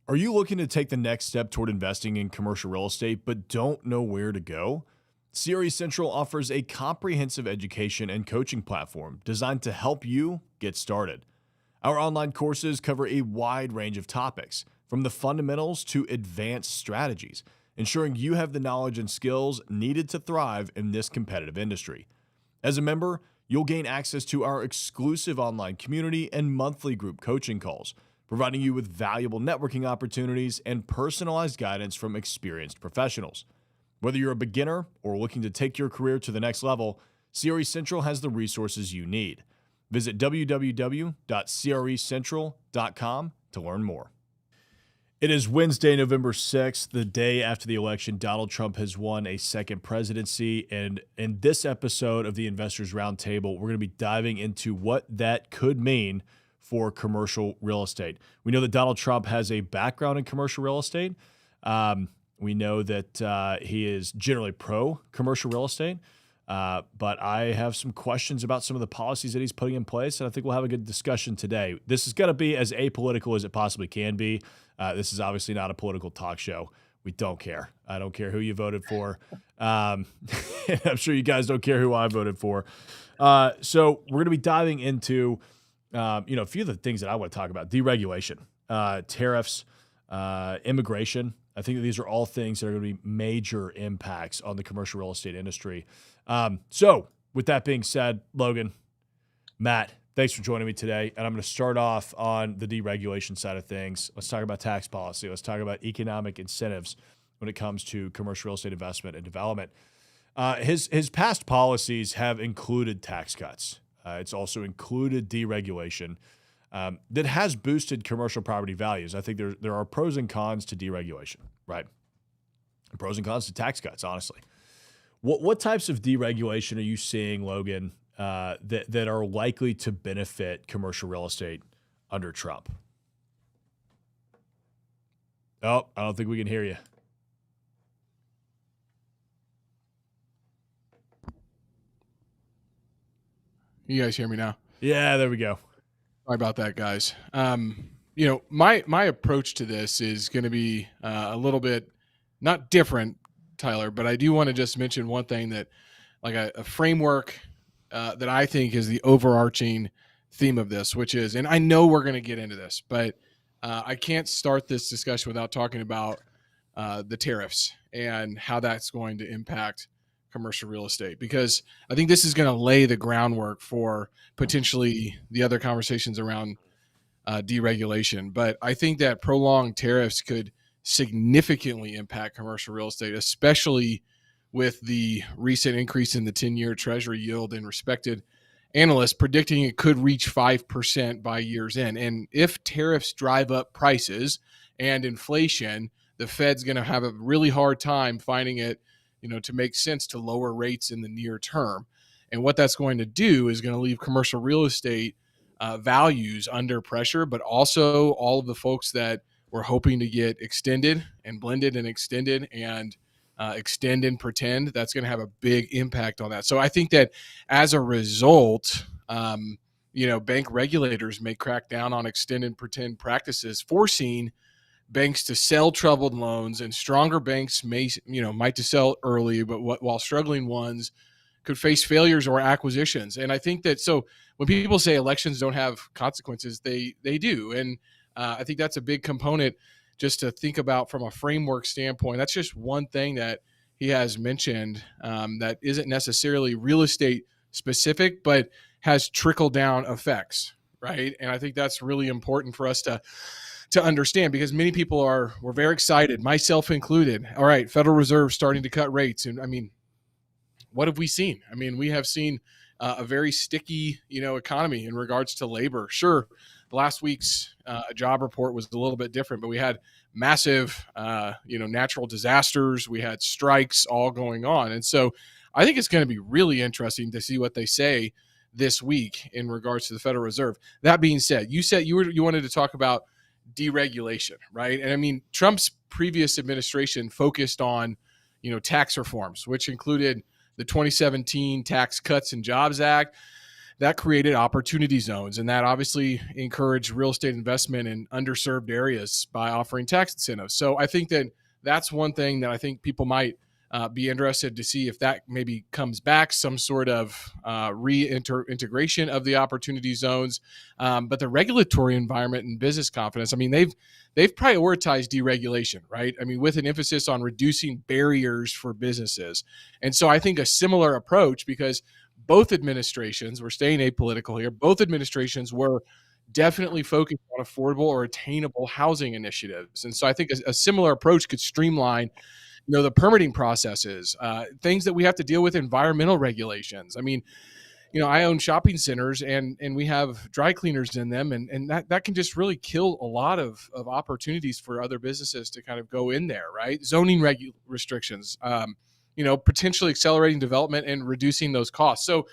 Are you looking to take the next step toward investing in commercial real estate but don't know where to go? CRE Central offers a comprehensive education and coaching platform designed to help you get started. Our online courses cover a wide range of topics, from the fundamentals to advanced strategies, ensuring you have the knowledge and skills needed to thrive in this competitive industry. As a member, you'll gain access to our exclusive online community and monthly group coaching calls, providing you with valuable networking opportunities and personalized guidance from experienced professionals. Whether you're a beginner or looking to take your career to the next level, CRE Central has the resources you need. Visit www.crecentral.com to learn more. It is Wednesday, November 6th, the day after the election. Donald Trump has won a second presidency. And in this episode of the Investors Roundtable, we're going to be diving into what that could mean for commercial real estate. We know that Donald Trump has a background in commercial real estate. We know that he is generally pro-commercial real estate. But I have some questions about some of the policies that he's putting in place, and I think we'll have a good discussion today. This is going to be as apolitical as it possibly can be. This is obviously not a political talk show. We don't care. I don't care who you voted for. I'm sure you guys don't care who I voted for. So we're going to be diving into a few of the things that I want to talk about: deregulation, tariffs, immigration. I think that these are all things that are going to be major impacts on the commercial real estate industry. So with that being said, Logan, Matt, thanks for joining me today. And I'm going to start off on the deregulation side of things. Let's talk about tax policy. Let's talk about economic incentives when it comes to commercial real estate investment and development. His past policies have included tax cuts. It's also included deregulation. That has boosted commercial property values. I think there are pros and cons to deregulation, right? Pros and cons to tax cuts, honestly. What types of deregulation are you seeing, Logan, that are likely to benefit commercial real estate under Trump? Oh, I don't think we can hear you. You guys hear me now? Yeah, there we go. Sorry about that, guys. My approach to this is going to be a little bit not different, Tyler, but I do want to just mention one thing that, like a framework that I think is the overarching theme of this, which is, and I know we're going to get into this, but I can't start this discussion without talking about the tariffs and how that's going to impact commercial real estate, because I think this is going to lay the groundwork for potentially the other conversations around deregulation. But I think that prolonged tariffs could significantly impact commercial real estate, especially with the recent increase in the 10-year Treasury yield and respected analysts predicting it could reach 5% by year's end. And if tariffs drive up prices and inflation, the Fed's going to have a really hard time finding it to make sense to lower rates in the near term. And what that's going to do is going to leave commercial real estate values under pressure, but also all of the folks that were hoping to get extended and blended and extended and extend and pretend, that's going to have a big impact on that. So I think that as a result, bank regulators may crack down on extend and pretend practices, forcing banks to sell troubled loans, and stronger banks might to sell early, but while struggling ones could face failures or acquisitions. And I think that, so when people say elections don't have consequences, they do. And I think that's a big component just to think about from a framework standpoint. That's just one thing that he has mentioned that isn't necessarily real estate specific, but has trickle down effects, right? And I think that's really important for us to understand, because many people were very excited, myself included. All right, Federal Reserve starting to cut rates. And I mean, what have we seen? I mean, we have seen a very sticky, economy in regards to labor. Sure, last week's job report was a little bit different, but we had massive, natural disasters. We had strikes all going on. And so I think it's going to be really interesting to see what they say this week in regards to the Federal Reserve. That being said, you said you wanted to talk about deregulation, right? And I mean, Trump's previous administration focused on, tax reforms, which included the 2017 Tax Cuts and Jobs Act, that created opportunity zones, and that obviously encouraged real estate investment in underserved areas by offering tax incentives. So I think that that's one thing that I think people might be interested to see if that maybe comes back, some sort of reintegration of the opportunity zones. But the regulatory environment and business confidence, I mean, they've prioritized deregulation, right? I mean, with an emphasis on reducing barriers for businesses. And so I think a similar approach, because both administrations, we're staying apolitical here, both administrations were definitely focused on affordable or attainable housing initiatives. And so I think a similar approach could streamline the permitting processes, things that we have to deal with, environmental regulations. I mean, I own shopping centers and we have dry cleaners in them, and that can just really kill a lot of opportunities for other businesses to kind of go in there, right? Zoning restrictions, potentially accelerating development and reducing those costs. So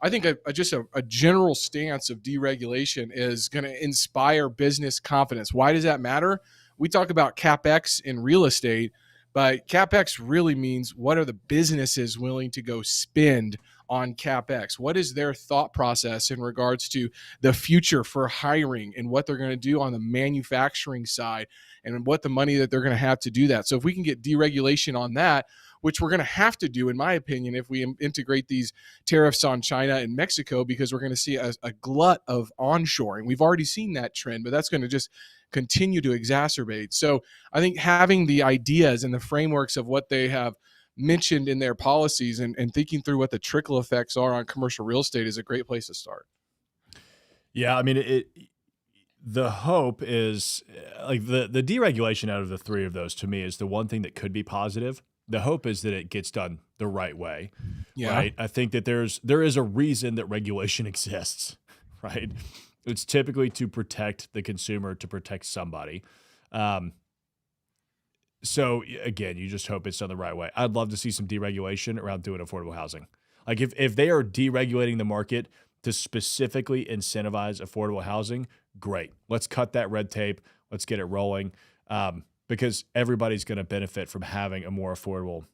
I think just a general stance of deregulation is going to inspire business confidence. Why does that matter? We talk about CapEx in real estate, but CapEx really means, what are the businesses willing to go spend on CapEx? What is their thought process in regards to the future for hiring and what they're going to do on the manufacturing side and what the money that they're going to have to do that? So if we can get deregulation on that, which we're going to have to do, in my opinion, if we integrate these tariffs on China and Mexico, because we're going to see a glut of onshoring. We've already seen that trend, but that's going to just continue to exacerbate. So I think having the ideas and the frameworks of what they have mentioned in their policies and thinking through what the trickle effects are on commercial real estate is a great place to start. Yeah, I mean, the hope is like the deregulation out of the three of those, to me, is the one thing that could be positive. The hope is that it gets done the right way, right? I think that there is a reason that regulation exists, right? It's typically to protect the consumer, to protect somebody. So again, you just hope it's done the right way. I'd love to see some deregulation around doing affordable housing. Like if they are deregulating the market to specifically incentivize affordable housing, great. Let's cut that red tape. Let's get it rolling. Because everybody's going to benefit from having a more affordable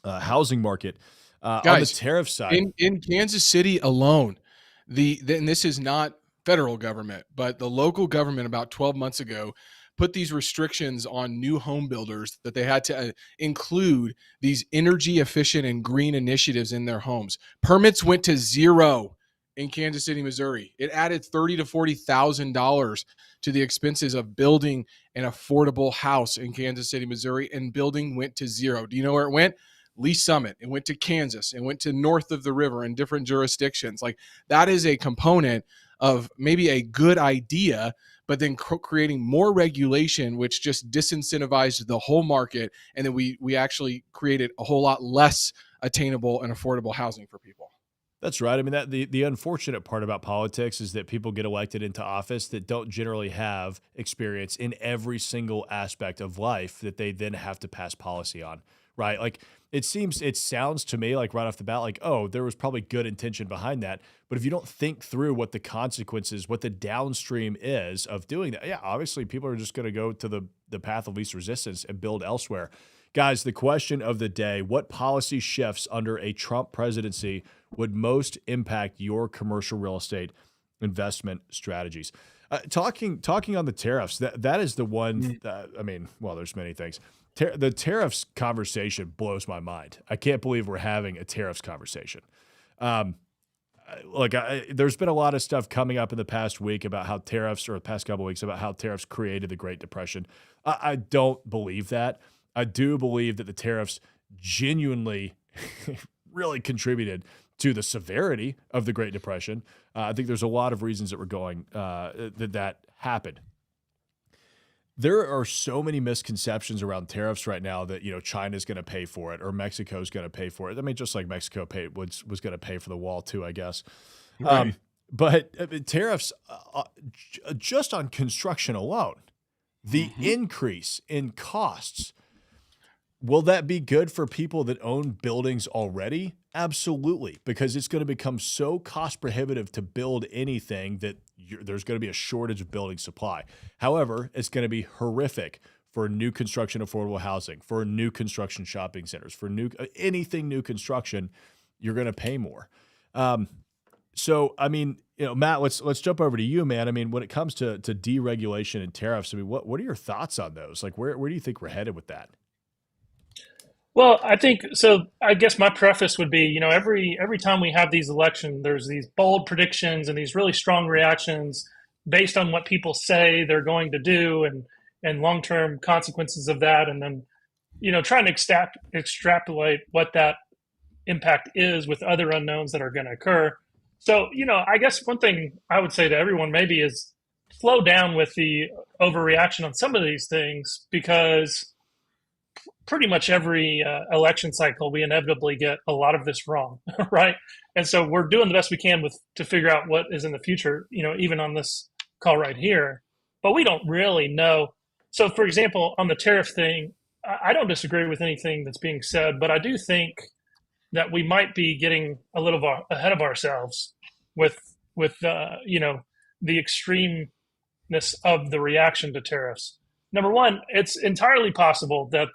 housing market. Guys, on the tariff side, in Kansas City alone, and this is not federal government, but the local government about 12 months ago put these restrictions on new home builders that they had to include these energy efficient and green initiatives in their homes. Permits went to zero in Kansas City, Missouri. It added $30,000 to $40,000 to the expenses of building an affordable house in Kansas City, Missouri, and building went to zero. Do you know where it went? Lee Summit. It went to Kansas. It went to north of the river in different jurisdictions. Like, that is a component of maybe a good idea, but then creating more regulation, which just disincentivized the whole market. And then we actually created a whole lot less attainable and affordable housing for people. That's right. I mean, that the unfortunate part about politics is that people get elected into office that don't generally have experience in every single aspect of life that they then have to pass policy on, right? Like it sounds to me like right off the bat, like, oh, there was probably good intention behind that. But if you don't think through what the consequences, what the downstream is of doing that, yeah, obviously people are just going to go to the path of least resistance and build elsewhere. Guys, the question of the day: what policy shifts under a Trump presidency would most impact your commercial real estate investment strategies? Talking on the tariffs, that is the one. I mean, well, there's many things. The tariffs conversation blows my mind. I can't believe we're having a tariffs conversation. There's been a lot of stuff coming up in the past week about how tariffs, or the past couple of weeks, about how tariffs created the Great Depression. I don't believe that. I do believe that the tariffs genuinely really contributed to the severity of the Great Depression. I think there's a lot of reasons that were going that happened. There are so many misconceptions around tariffs right now that, China's going to pay for it or Mexico's going to pay for it. I mean, just like Mexico was going to pay for the wall too, I guess. Right. But tariffs, just on construction alone, the increase in costs, will that be good for people that own buildings already? Absolutely, because it's going to become so cost prohibitive to build anything that there's going to be a shortage of building supply. However, it's going to be horrific for new construction affordable housing, for new construction shopping centers, for anything new construction. You're going to pay more. So, I mean, Matt, let's jump over to you, man. I mean, when it comes to deregulation and tariffs, I mean, what are your thoughts on those? Like, where do you think we're headed with that? Well, I think so. I guess my preface would be, every time we have these elections, there's these bold predictions and these really strong reactions based on what people say they're going to do and long term consequences of that, and then trying to extrapolate what that impact is with other unknowns that are going to occur. So, I guess one thing I would say to everyone maybe is slow down with the overreaction on some of these things, because pretty much every election cycle, we inevitably get a lot of this wrong, right? And so we're doing the best we can to figure out what is in the future, even on this call right here. But we don't really know. So, for example, on the tariff thing, I don't disagree with anything that's being said, but I do think that we might be getting a little ahead of ourselves with the extremeness of the reaction to tariffs. Number one, it's entirely possible that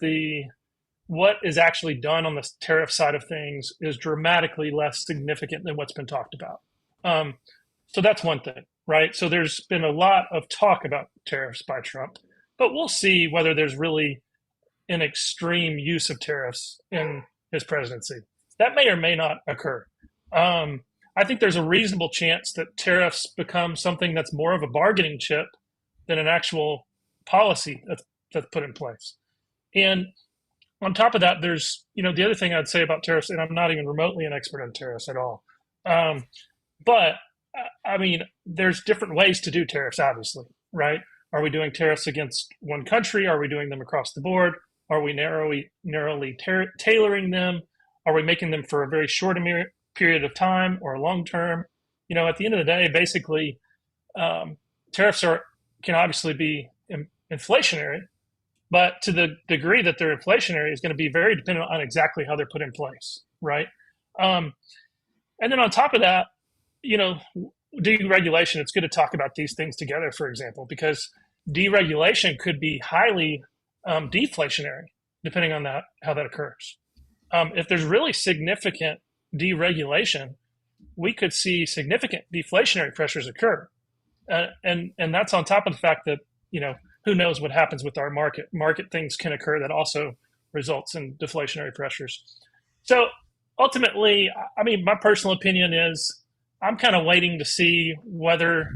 what is actually done on the tariff side of things is dramatically less significant than what's been talked about. So that's one thing, right? So there's been a lot of talk about tariffs by Trump, but we'll see whether there's really an extreme use of tariffs in his presidency. That may or may not occur. I think there's a reasonable chance that tariffs become something that's more of a bargaining chip than an actual policy that's put in place. And on top of that, there's, the other thing I'd say about tariffs, and I'm not even remotely an expert on tariffs at all. But I mean, there's different ways to do tariffs, obviously, right? Are we doing tariffs against one country? Are we doing them across the board? Are we narrowly tailoring them? Are we making them for a very short period of time or long term? At the end of the day, basically, tariffs can obviously be inflationary, but to the degree that they're inflationary is going to be very dependent on exactly how they're put in place, right? And then on top of that, deregulation, it's good to talk about these things together, for example, because deregulation could be highly deflationary, depending on how that occurs. If there's really significant deregulation, we could see significant deflationary pressures occur. And that's on top of the fact that, who knows what happens with our market. Market things can occur that also results in deflationary pressures. So ultimately, I mean, my personal opinion is I'm kind of waiting to see whether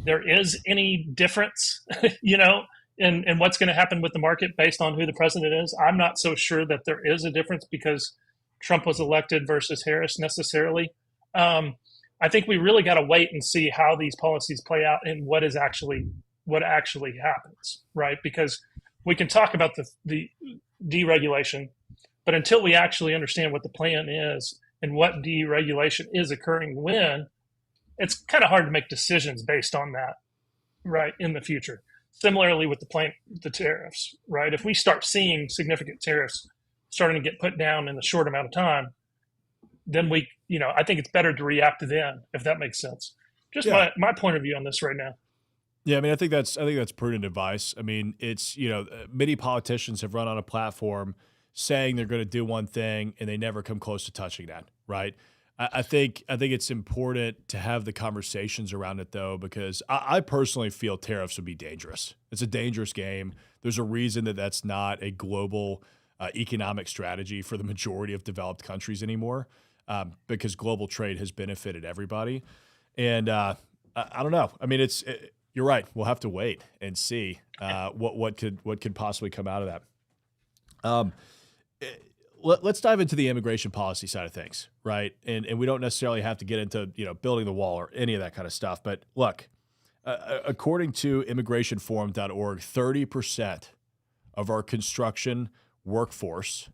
there is any difference, in what's going to happen with the market based on who the president is. I'm not so sure that there is a difference because Trump was elected versus Harris necessarily. I think we really got to wait and see how these policies play out and what actually happens, right? Because we can talk about the deregulation, but until we actually understand what the plan is and what deregulation is occurring when, it's kind of hard to make decisions based on that, right, in the future. Similarly with the tariffs, right? If we start seeing significant tariffs starting to get put down in a short amount of time, then I think it's better to react then, if that makes sense. Just my point of view on this right now. Yeah, I mean, I think that's prudent advice. I mean, it's many politicians have run on a platform saying they're going to do one thing and they never come close to touching that, right? I think it's important to have the conversations around it though, because I personally feel tariffs would be dangerous. It's a dangerous game. There's a reason that that's not a global economic strategy for the majority of developed countries anymore, because global trade has benefited everybody. And I don't know. I mean, you're right. We'll have to wait and see what could possibly come out of that. Let's dive into the immigration policy side of things, right? And we don't necessarily have to get into building the wall or any of that kind of stuff. But look, according to immigrationforum.org, 30% of our construction workforce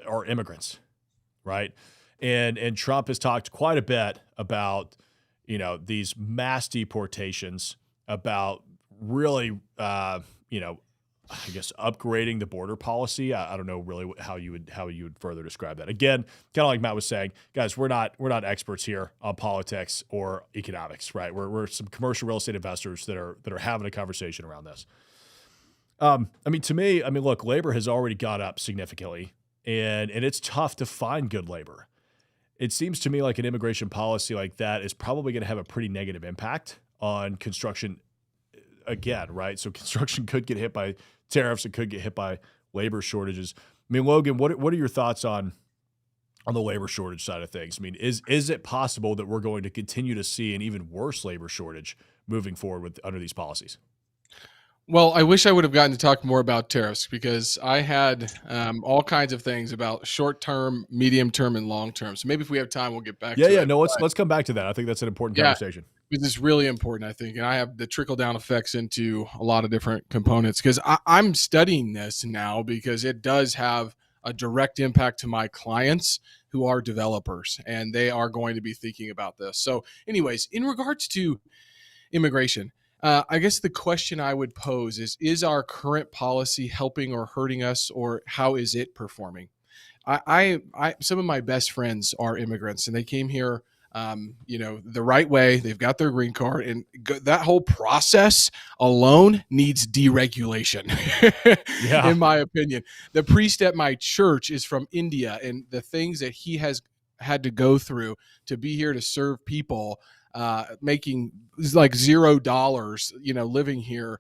are immigrants, right? And Trump has talked quite a bit about these mass deportations, about really I guess upgrading the border policy. I don't know really how you would further describe that. Again, kind of like Matt was saying, guys, we're not experts here on politics or economics, right? We're some commercial real estate investors that are having a conversation around this. I mean, to me, look, labor has already gone up significantly, and it's tough to find good labor. it seems to me like an immigration policy like that is probably going to have a pretty negative impact on construction again, right? So construction could get hit by tariffs. It could get hit by labor shortages. I mean, Logan, what are your thoughts on the labor shortage side of things? I mean, is it possible that we're going to continue to see an even worse labor shortage moving forward under these policies? Well, I wish I would have gotten to talk more about tariffs because I had all kinds of things about short term, medium term, and long term. So maybe if we have time, we'll get back to Yeah. it. No, let's come back to that. I think that's an important Yeah, conversation. this is really important, I think. And I have the trickle down effects into a lot of different components because I'm studying this now because it does have a direct impact to my clients who are developers and they are going to be thinking about this. So, anyways, in regards to immigration, I guess the question I would pose is our current policy helping or hurting us, or how is it performing? Some of my best friends are immigrants, and they came here, the right way. They've got their green card, and that whole process alone needs deregulation, Yeah. in my opinion. The priest at my church is from India, and the things that he has had to go through to be here to serve people, making like $0, living here.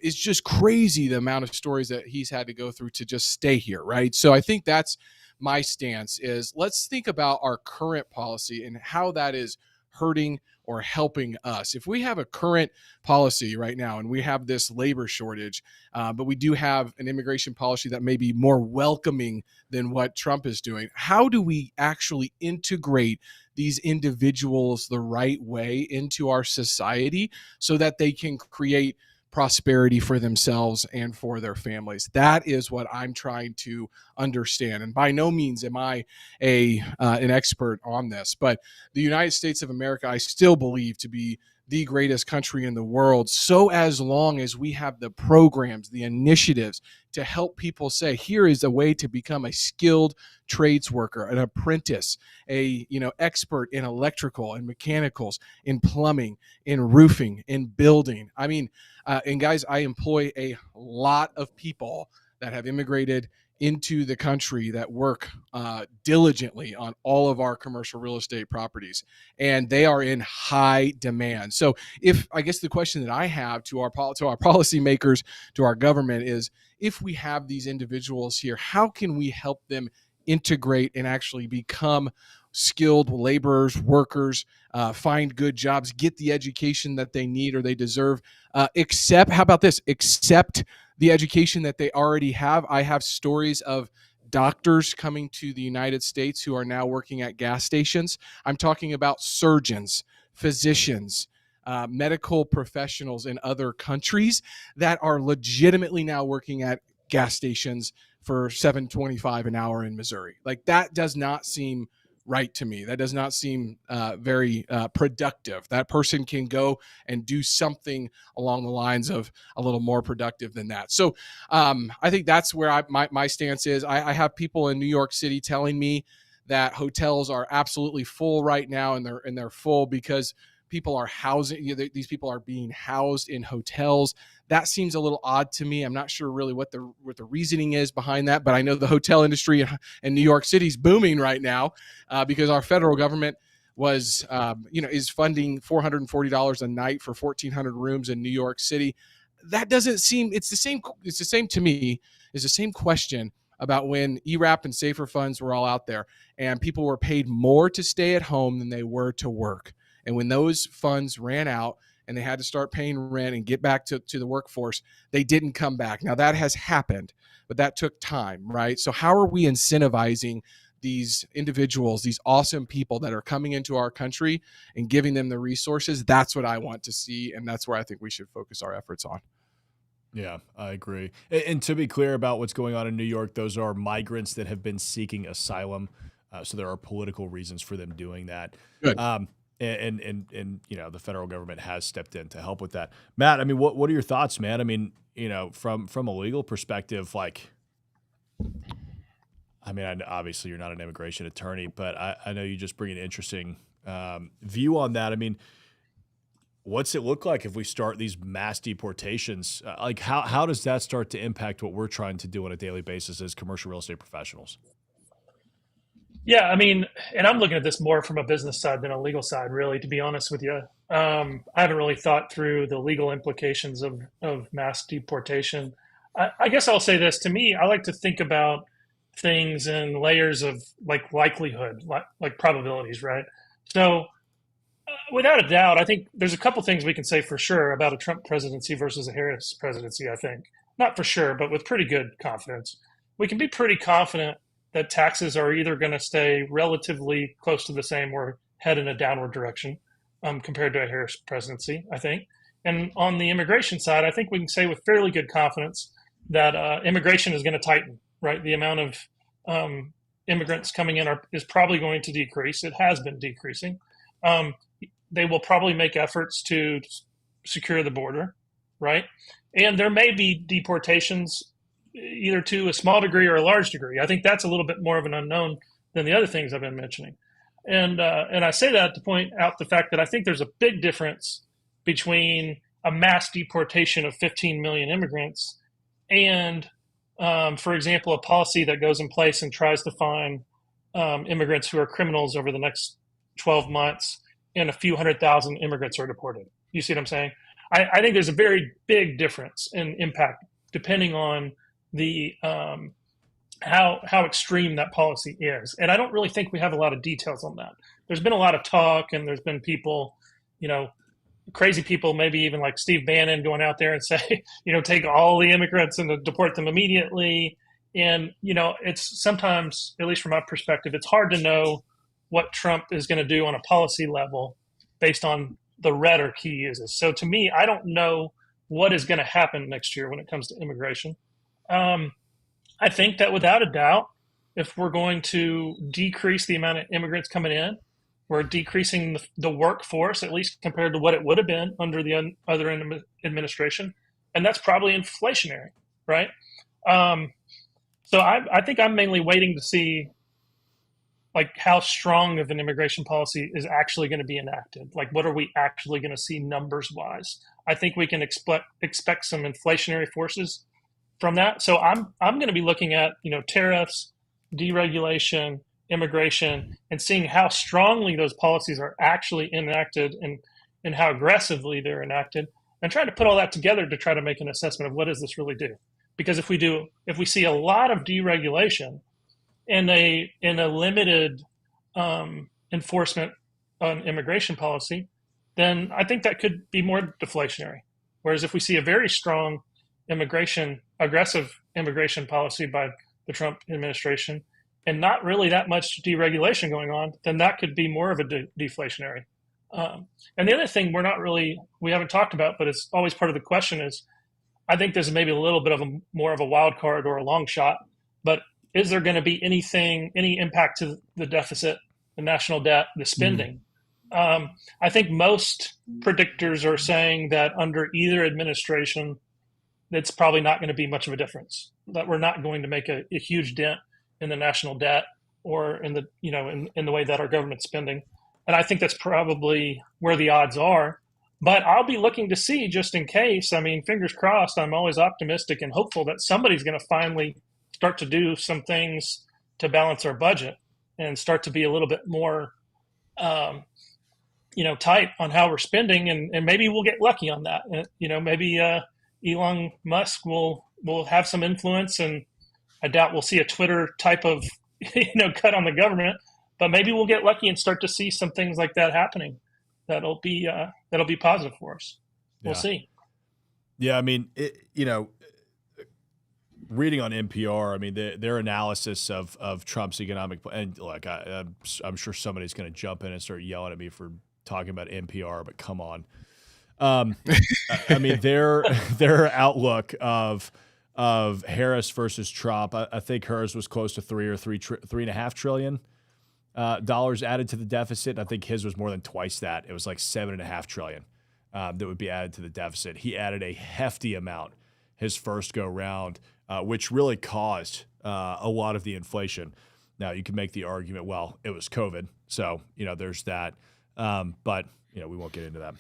It's just crazy the amount of stories that he's had to go through to just stay here, right? So I think that's my stance is let's think about our current policy and how that is hurting or helping us. If we have a current policy right now and we have this labor shortage, but we do have an immigration policy that may be more welcoming than what Trump is doing, how do we actually integrate these individuals the right way into our society so that they can create prosperity for themselves and for their families? That is what I'm trying to understand. And by no means am I an expert on this, but the United States of America, I still believe to be the greatest country in the world. So as long as we have the programs, the initiatives to help people say, here is a way to become a skilled trades worker, an apprentice, expert in electrical and mechanicals, in plumbing, in roofing, in building. I mean, and guys, I employ a lot of people that have immigrated into the country that work diligently on all of our commercial real estate properties, and they are in high demand. So I guess the question that I have to our policymakers, to our government is, if we have these individuals here, how can we help them integrate and actually become skilled laborers, workers, find good jobs, get the education that they need or they deserve, how about this? Accept the education that they already have. I have stories of doctors coming to the United States who are now working at gas stations. I'm talking about surgeons, physicians, medical professionals in other countries that are legitimately now working at gas stations for $7.25 an hour in Missouri. Like, that does not seem right to me. That does not seem very productive. That person can go and do something along the lines of a little more productive than that. So I think that's where my stance is. I have people in New York City telling me that hotels are absolutely full right now, and they're full because people are these people are being housed in hotels. That seems a little odd to me. I'm not sure really what the reasoning is behind that, but I know the hotel industry in New York City is booming right now because our federal government is funding $440 a night for 1,400 rooms in New York City. That doesn't seem, it's the same to me, is the same question about when ERAP and Safer Funds were all out there and people were paid more to stay at home than they were to work. And when those funds ran out and they had to start paying rent and get back to the workforce, they didn't come back. Now, that has happened, but that took time, right? So how are we incentivizing these individuals, these awesome people that are coming into our country and giving them the resources? That's what I want to see, and that's where I think we should focus our efforts on. Yeah, I agree. And to be clear about what's going on in New York, those are migrants that have been seeking asylum. So there are political reasons for them doing that. Good. And the federal government has stepped in to help with that. Matt, I mean, what are your thoughts, man? I mean, from a legal perspective, like, I mean, obviously you're not an immigration attorney, but I know you just bring an interesting view on that. I mean, what's it look like if we start these mass deportations? Like, how does that start to impact what we're trying to do on a daily basis as commercial real estate professionals? Yeah, I mean, and I'm looking at this more from a business side than a legal side, really, to be honest with you. I haven't really thought through the legal implications of mass deportation. I guess I'll say this. To me, I like to think about things in layers of like likelihood, like probabilities, right? So, without a doubt, I think there's a couple things we can say for sure about a Trump presidency versus a Harris presidency, I think. Not for sure, but with pretty good confidence. We can be pretty confident that taxes are either going to stay relatively close to the same or head in a downward direction compared to a Harris presidency, I think. And on the immigration side, I think we can say with fairly good confidence that immigration is going to tighten, right? The amount of immigrants coming in is probably going to decrease. It has been decreasing. They will probably make efforts to secure the border, right? And there may be deportations either to a small degree or a large degree. I think that's a little bit more of an unknown than the other things I've been mentioning. And I say that to point out the fact that I think there's a big difference between a mass deportation of 15 million immigrants and, for example, a policy that goes in place and tries to find immigrants who are criminals over the next 12 months and a few 100,000 immigrants are deported. You see what I'm saying? I think there's a very big difference in impact depending on the how extreme that policy is. And I don't really think we have a lot of details on that. There's been a lot of talk, and there's been people, crazy people, maybe even like Steve Bannon, going out there and say, take all the immigrants and deport them immediately. And it's sometimes, at least from my perspective, it's hard to know what Trump is going to do on a policy level based on the rhetoric he uses. So to me, I don't know what is going to happen next year when it comes to immigration. I think that without a doubt, if we're going to decrease the amount of immigrants coming in, we're decreasing the workforce, at least compared to what it would have been under the other administration. And that's probably inflationary, right? So I think I'm mainly waiting to see like how strong of an immigration policy is actually going to be enacted. Like, what are we actually going to see numbers wise? I think we can expect some inflationary forces from that. So I'm going to be looking at, tariffs, deregulation, immigration, and seeing how strongly those policies are actually enacted and how aggressively they're enacted, and trying to put all that together to try to make an assessment of what does this really do. Because if we see a lot of deregulation and a limited enforcement on immigration policy, then I think that could be more deflationary. Whereas if we see a very strong aggressive immigration policy by the Trump administration and not really that much deregulation going on, then that could be more of a deflationary. And the other thing we haven't talked about, but it's always part of the question is, I think there's maybe a little bit of more of a wild card or a long shot, but is there going to be any impact to the deficit, the national debt, the spending? I think most predictors are saying that under either administration, it's probably not going to be much of a difference, that we're not going to make a huge dent in the national debt or in the, in the way that our government's spending. And I think that's probably where the odds are. But I'll be looking to see, just in case. I mean, fingers crossed, I'm always optimistic and hopeful that somebody's going to finally start to do some things to balance our budget and start to be a little bit more, tight on how we're spending. And maybe we'll get lucky on that. Maybe Elon Musk will have some influence, and I doubt we'll see a Twitter type of, cut on the government, but maybe we'll get lucky and start to see some things like that happening. That'll be positive for us. We'll see. Yeah, I mean, reading on NPR, I mean, their analysis of Trump's economic plan, and look, I'm sure somebody's going to jump in and start yelling at me for talking about NPR, but come on. I mean, their outlook of Harris versus Trump, I think hers was close to $3.5 trillion. Dollars added to the deficit. I think his was more than twice that. It was like $7.5 trillion that would be added to the deficit. He added a hefty amount his first go round, which really caused a lot of the inflation. Now you can make the argument, well, it was COVID, so there's that. But we won't get into that.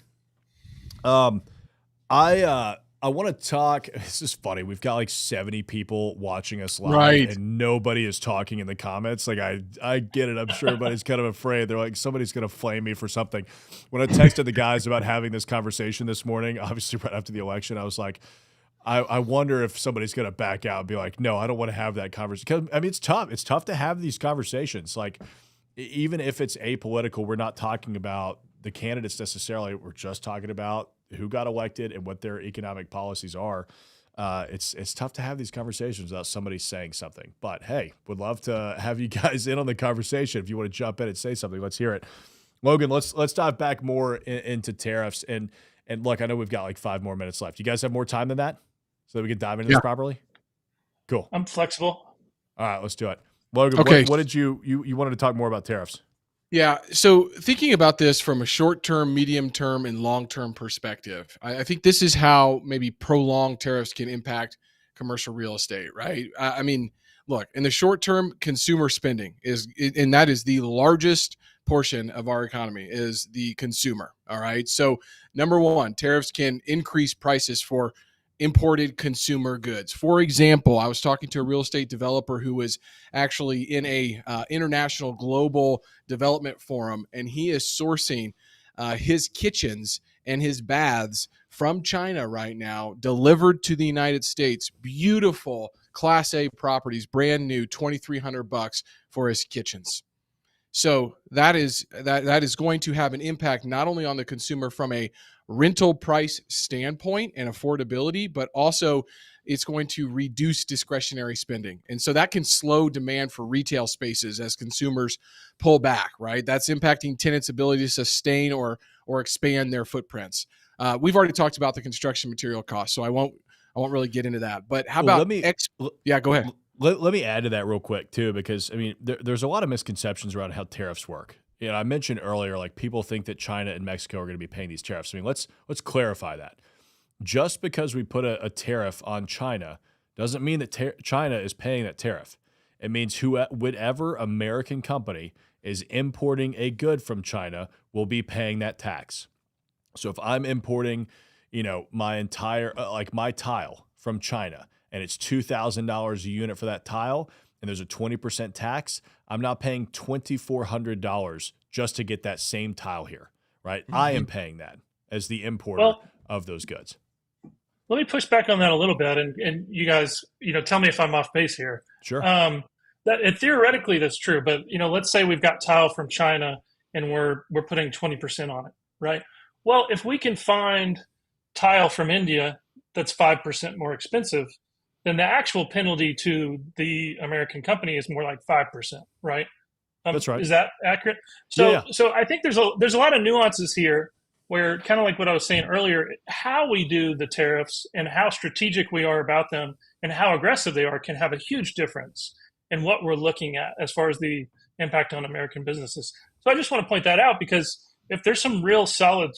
I want to talk. This is funny. We've got like 70 people watching us live, Right. and nobody is talking in the comments. Like I get it. I'm sure everybody's kind of afraid. They're like, somebody's going to flame me for something. When I texted the guys about having this conversation this morning, obviously right after the election, I was like, I wonder if somebody's going to back out and be like, no, I don't want to have that conversation. I mean, it's tough. It's tough to have these conversations. Like, even if it's apolitical, we're not talking about the candidates necessarily. We're just talking about who got elected and what their economic policies are. It's tough to have these conversations without somebody saying something. But hey, would love to have you guys in on the conversation. If you want to jump in and say something, let's hear it. Logan, let's dive back more into tariffs. And look, I know we've got like 5 more minutes left. You guys have more time than that, so that we can dive into this properly? Cool. I'm flexible. All right, let's do it. Logan, Okay. what did you wanted to talk more about tariffs? Yeah. So thinking about this from a short-term, medium-term, and long-term perspective, I think this is how maybe prolonged tariffs can impact commercial real estate, right? I mean, look, in the short term, consumer spending and that is the largest portion of our economy is the consumer. All right. So number one, tariffs can increase prices for imported consumer goods. For example, I was talking to a real estate developer who was actually in a international global development forum, and he is sourcing his kitchens and his baths from China right now, delivered to the United States. Beautiful Class A properties, brand new, $2,300 for his kitchens. So that is going to have an impact not only on the consumer from a rental price standpoint and affordability, but also it's going to reduce discretionary spending. And so that can slow demand for retail spaces as consumers pull back, right? That's impacting tenants' ability to sustain or expand their footprints. We've already talked about the construction material costs, so I won't really get into that. But how about yeah, go ahead. Let me add to that real quick too, because I mean, there's a lot of misconceptions around how tariffs work. You know, I mentioned earlier, like people think that China and Mexico are going to be paying these tariffs. I mean, let's clarify that. Just because we put a tariff on China doesn't mean that China is paying that tariff. It means whatever American company is importing a good from China will be paying that tax. So if I'm importing, my entire my tile from China, and it's $2,000 a unit for that tile, and there's a 20% tax, I'm not paying $2,400 just to get that same tile here, right? Mm-hmm. I am paying that as the importer of those goods. Let me push back on that a little bit, and you guys, tell me if I'm off base here. Sure. Theoretically, that's true, but let's say we've got tile from China, and we're putting 20% on it, right? Well, if we can find tile from India that's 5% more expensive, then the actual penalty to the American company is more like 5%, right? That's right. Is that accurate? So, yeah. So I think there's a lot of nuances here where, kind of like what I was saying earlier, how we do the tariffs and how strategic we are about them and how aggressive they are can have a huge difference in what we're looking at as far as the impact on American businesses. So I just want to point that out, because if there's some real solid,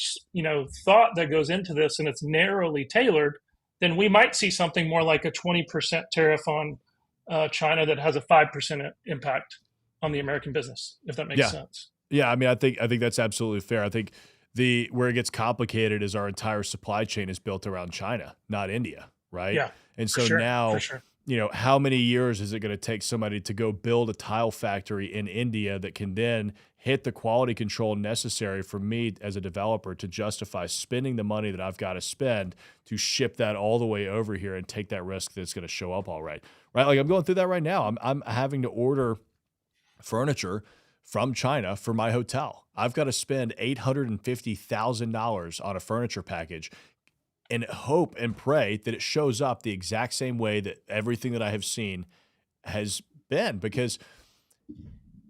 thought that goes into this and it's narrowly tailored, then we might see something more like a 20% tariff on China that has a 5% impact on the American business, if that makes sense. Yeah, I mean, I think that's absolutely fair. I think where it gets complicated is our entire supply chain is built around China, not India, right? Yeah. And so now, how many years is it going to take somebody to go build a tile factory in India that can then hit the quality control necessary for me as a developer to justify spending the money that I've got to spend to ship that all the way over here and take that risk that it's going to show up all right? Right? Like I'm going through that right now. I'm having to order furniture from China for my hotel. I've got to spend $850,000 on a furniture package and hope and pray that it shows up the exact same way that everything that I have seen has been, because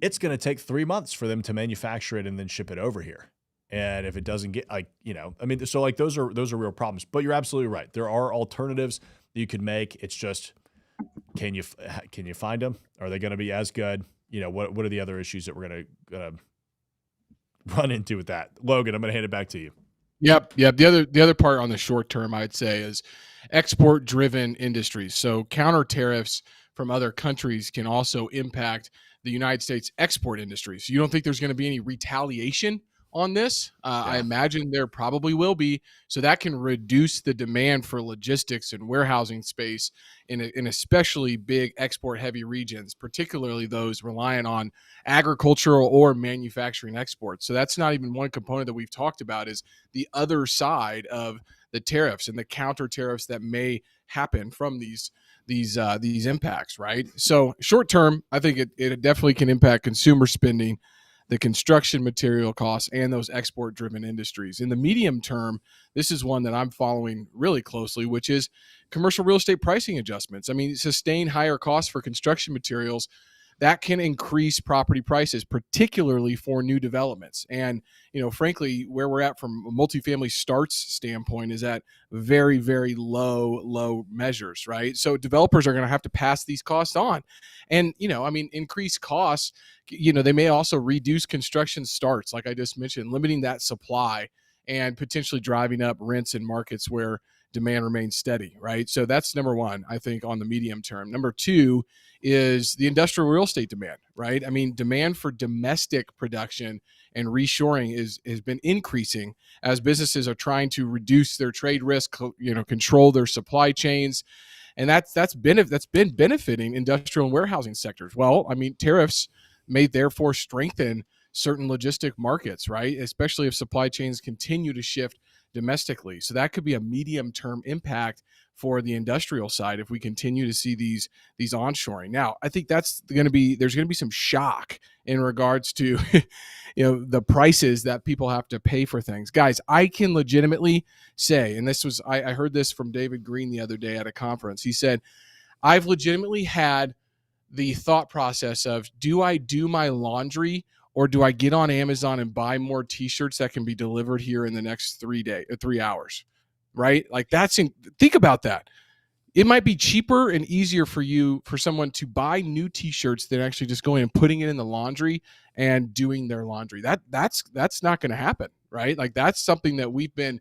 it's going to take 3 months for them to manufacture it and then ship it over here. And if it doesn't get so those are real problems. But you're absolutely right. There are alternatives that you could make. It's just, can you find them? Are they going to be as good? What are the other issues that we're going to run into with that? Logan, I'm going to hand it back to you. Yep. The other part on the short term, I'd say, is export-driven industries. So counter tariffs from other countries can also impact the United States export industry. So you don't think there's going to be any retaliation on this. I Yeah. imagine there probably will be. So that can reduce the demand for logistics and warehousing space in especially big export heavy regions, particularly those reliant on agricultural or manufacturing exports. So that's not even one component that we've talked about, is the other side of the tariffs and the counter tariffs that may happen from these impacts, right? So short term, I think it definitely can impact consumer spending, the construction material costs, and those export driven industries. In the medium term, this is one that I'm following really closely, which is commercial real estate pricing adjustments. I mean, sustained higher costs for construction materials that can increase property prices, particularly for new developments. And, frankly, where we're at from a multifamily starts standpoint is at very, very low measures, right? So developers are going to have to pass these costs on. And, increased costs, they may also reduce construction starts, like I just mentioned, limiting that supply and potentially driving up rents in markets where demand remains steady, right? So that's number one, I think, on the medium term. Number two is the industrial real estate demand, right? I mean, demand for domestic production and reshoring has been increasing as businesses are trying to reduce their trade risk, control their supply chains, and that's been benefiting industrial and warehousing sectors. Well, I mean, tariffs may therefore strengthen certain logistic markets, right? Especially if supply chains continue to shift domestically. So that could be a medium-term impact for the industrial side if we continue to see these onshoring. Now, I think there's going to be some shock in regards to the prices that people have to pay for things. Guys, I can legitimately say, and I heard this from David Green the other day at a conference. He said, I've legitimately had the thought process of, do I do my laundry or do I get on Amazon and buy more t-shirts that can be delivered here in the next 3 hours, right? Like think about that. It might be cheaper and easier for someone to buy new t-shirts than actually just going and putting it in the laundry and doing their laundry. That's not going to happen, right? Like that's something that we've been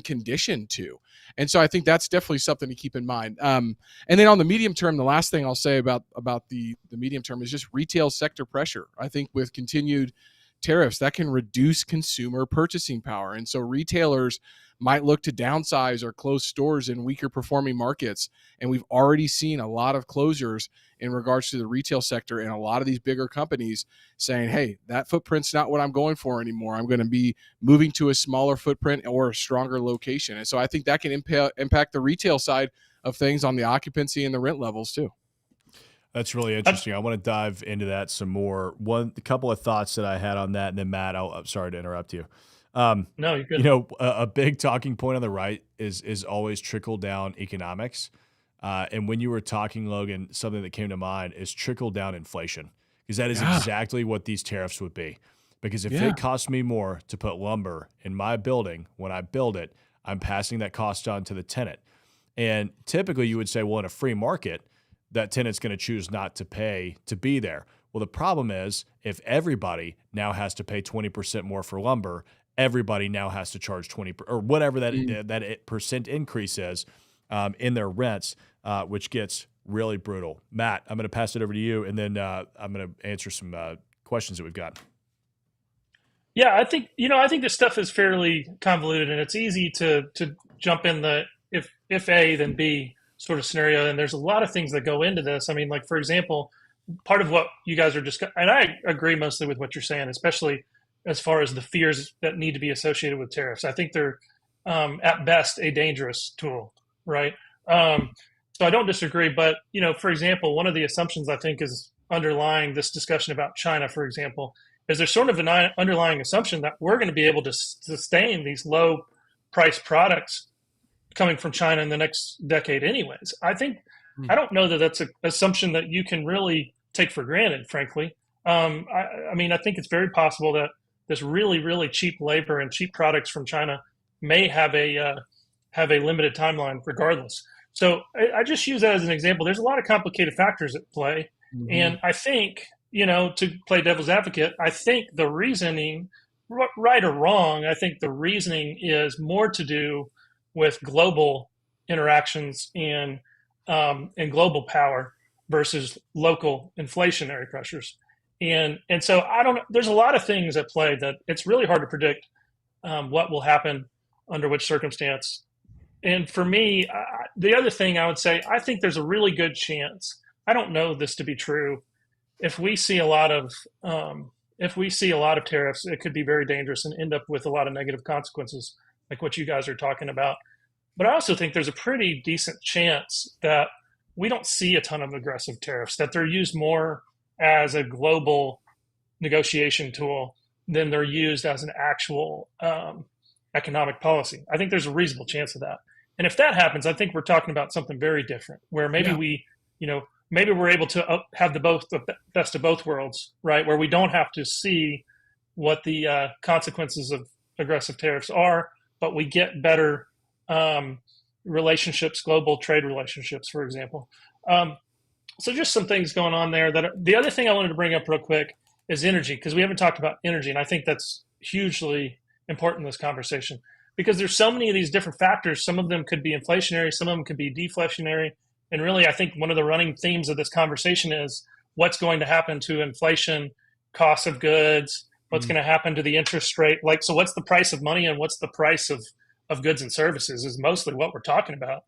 conditioned to. And so I think that's definitely something to keep in mind. And then on the medium term, the last thing I'll say about the medium term is just retail sector pressure. I think with continued tariffs, that can reduce consumer purchasing power. And so retailers might look to downsize or close stores in weaker performing markets. And we've already seen a lot of closures in regards to the retail sector, and a lot of these bigger companies saying, hey, that footprint's not what I'm going for anymore. I'm going to be moving to a smaller footprint or a stronger location. And so I think that can impact the retail side of things on the occupancy and the rent levels too. That's really interesting. I want to dive into that some more. A couple of thoughts that I had on that, and then Matt, I'm sorry to interrupt you. No, you're good. A big talking point on the right is always trickle down economics. And when you were talking, Logan, something that came to mind is trickle down inflation, because that is exactly what these tariffs would be. Because if it costs me more to put lumber in my building when I build it, I'm passing that cost on to the tenant. And typically you would say, well, in a free market, that tenant's going to choose not to pay to be there. Well, the problem is if everybody now has to pay 20% more for lumber, everybody now has to charge 20 or whatever that percent increase is in their rents, which gets really brutal. Matt, I'm going to pass it over to you, and then I'm going to answer some questions that we've got. Yeah, I think this stuff is fairly convoluted, and it's easy to jump in the if A then B sort of scenario. And there's a lot of things that go into this. I mean, like for example, part of what you guys are discussing, and I agree mostly with what you're saying, especially as far as the fears that need to be associated with tariffs. I think they're at best a dangerous tool, right? So I don't disagree, but for example, one of the assumptions I think is underlying this discussion about China, for example, is there's sort of an underlying assumption that we're going to be able to sustain these low price products coming from China in the next decade anyways. I don't know that that's an assumption that you can really take for granted, frankly. I mean, I think it's very possible that this really, really cheap labor and cheap products from China may have a limited timeline regardless. So I just use that as an example. There's a lot of complicated factors at play. Mm-hmm. And I think, to play devil's advocate, I think the reasoning, right or wrong, I think the reasoning is more to do with global interactions and global power versus local inflationary pressures. And so I don't. There's a lot of things at play that it's really hard to predict what will happen under which circumstance. And for me, the other thing I would say, I think there's a really good chance. I don't know this to be true. If we see a lot of tariffs, it could be very dangerous and end up with a lot of negative consequences, like what you guys are talking about. But I also think there's a pretty decent chance that we don't see a ton of aggressive tariffs, that they're used more as a global negotiation tool than they're used as an actual economic policy. I think there's a reasonable chance of that. And if that happens, I think we're talking about something very different, where maybe maybe we're able to have the best of both worlds, right? Where we don't have to see what the consequences of aggressive tariffs are, but we get better relationships, global trade relationships, for example. So just some things going on there. The other thing I wanted to bring up real quick is energy, because we haven't talked about energy, and I think that's hugely important in this conversation, because there's so many of these different factors. Some of them could be inflationary, some of them could be deflationary. And really, I think one of the running themes of this conversation is what's going to happen to inflation, cost of goods, what's going to happen to the interest rate. Like, so what's the price of money and what's the price of goods and services is mostly what we're talking about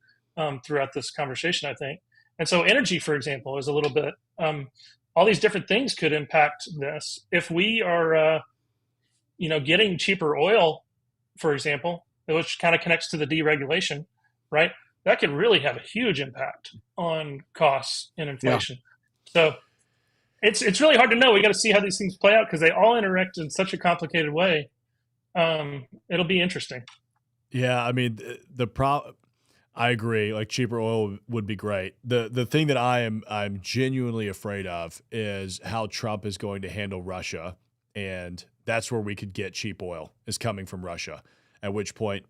throughout this conversation, I think. And so energy, for example, is a little bit, all these different things could impact this. If we are, getting cheaper oil, for example, which kind of connects to the deregulation, right? That could really have a huge impact on costs and inflation. Yeah. So it's really hard to know. We got to see how these things play out because they all interact in such a complicated way. It'll be interesting. Yeah, I mean, I agree. Like, cheaper oil would be great. The thing that I'm genuinely afraid of is how Trump is going to handle Russia, and that's where we could get cheap oil, is coming from Russia. At which point,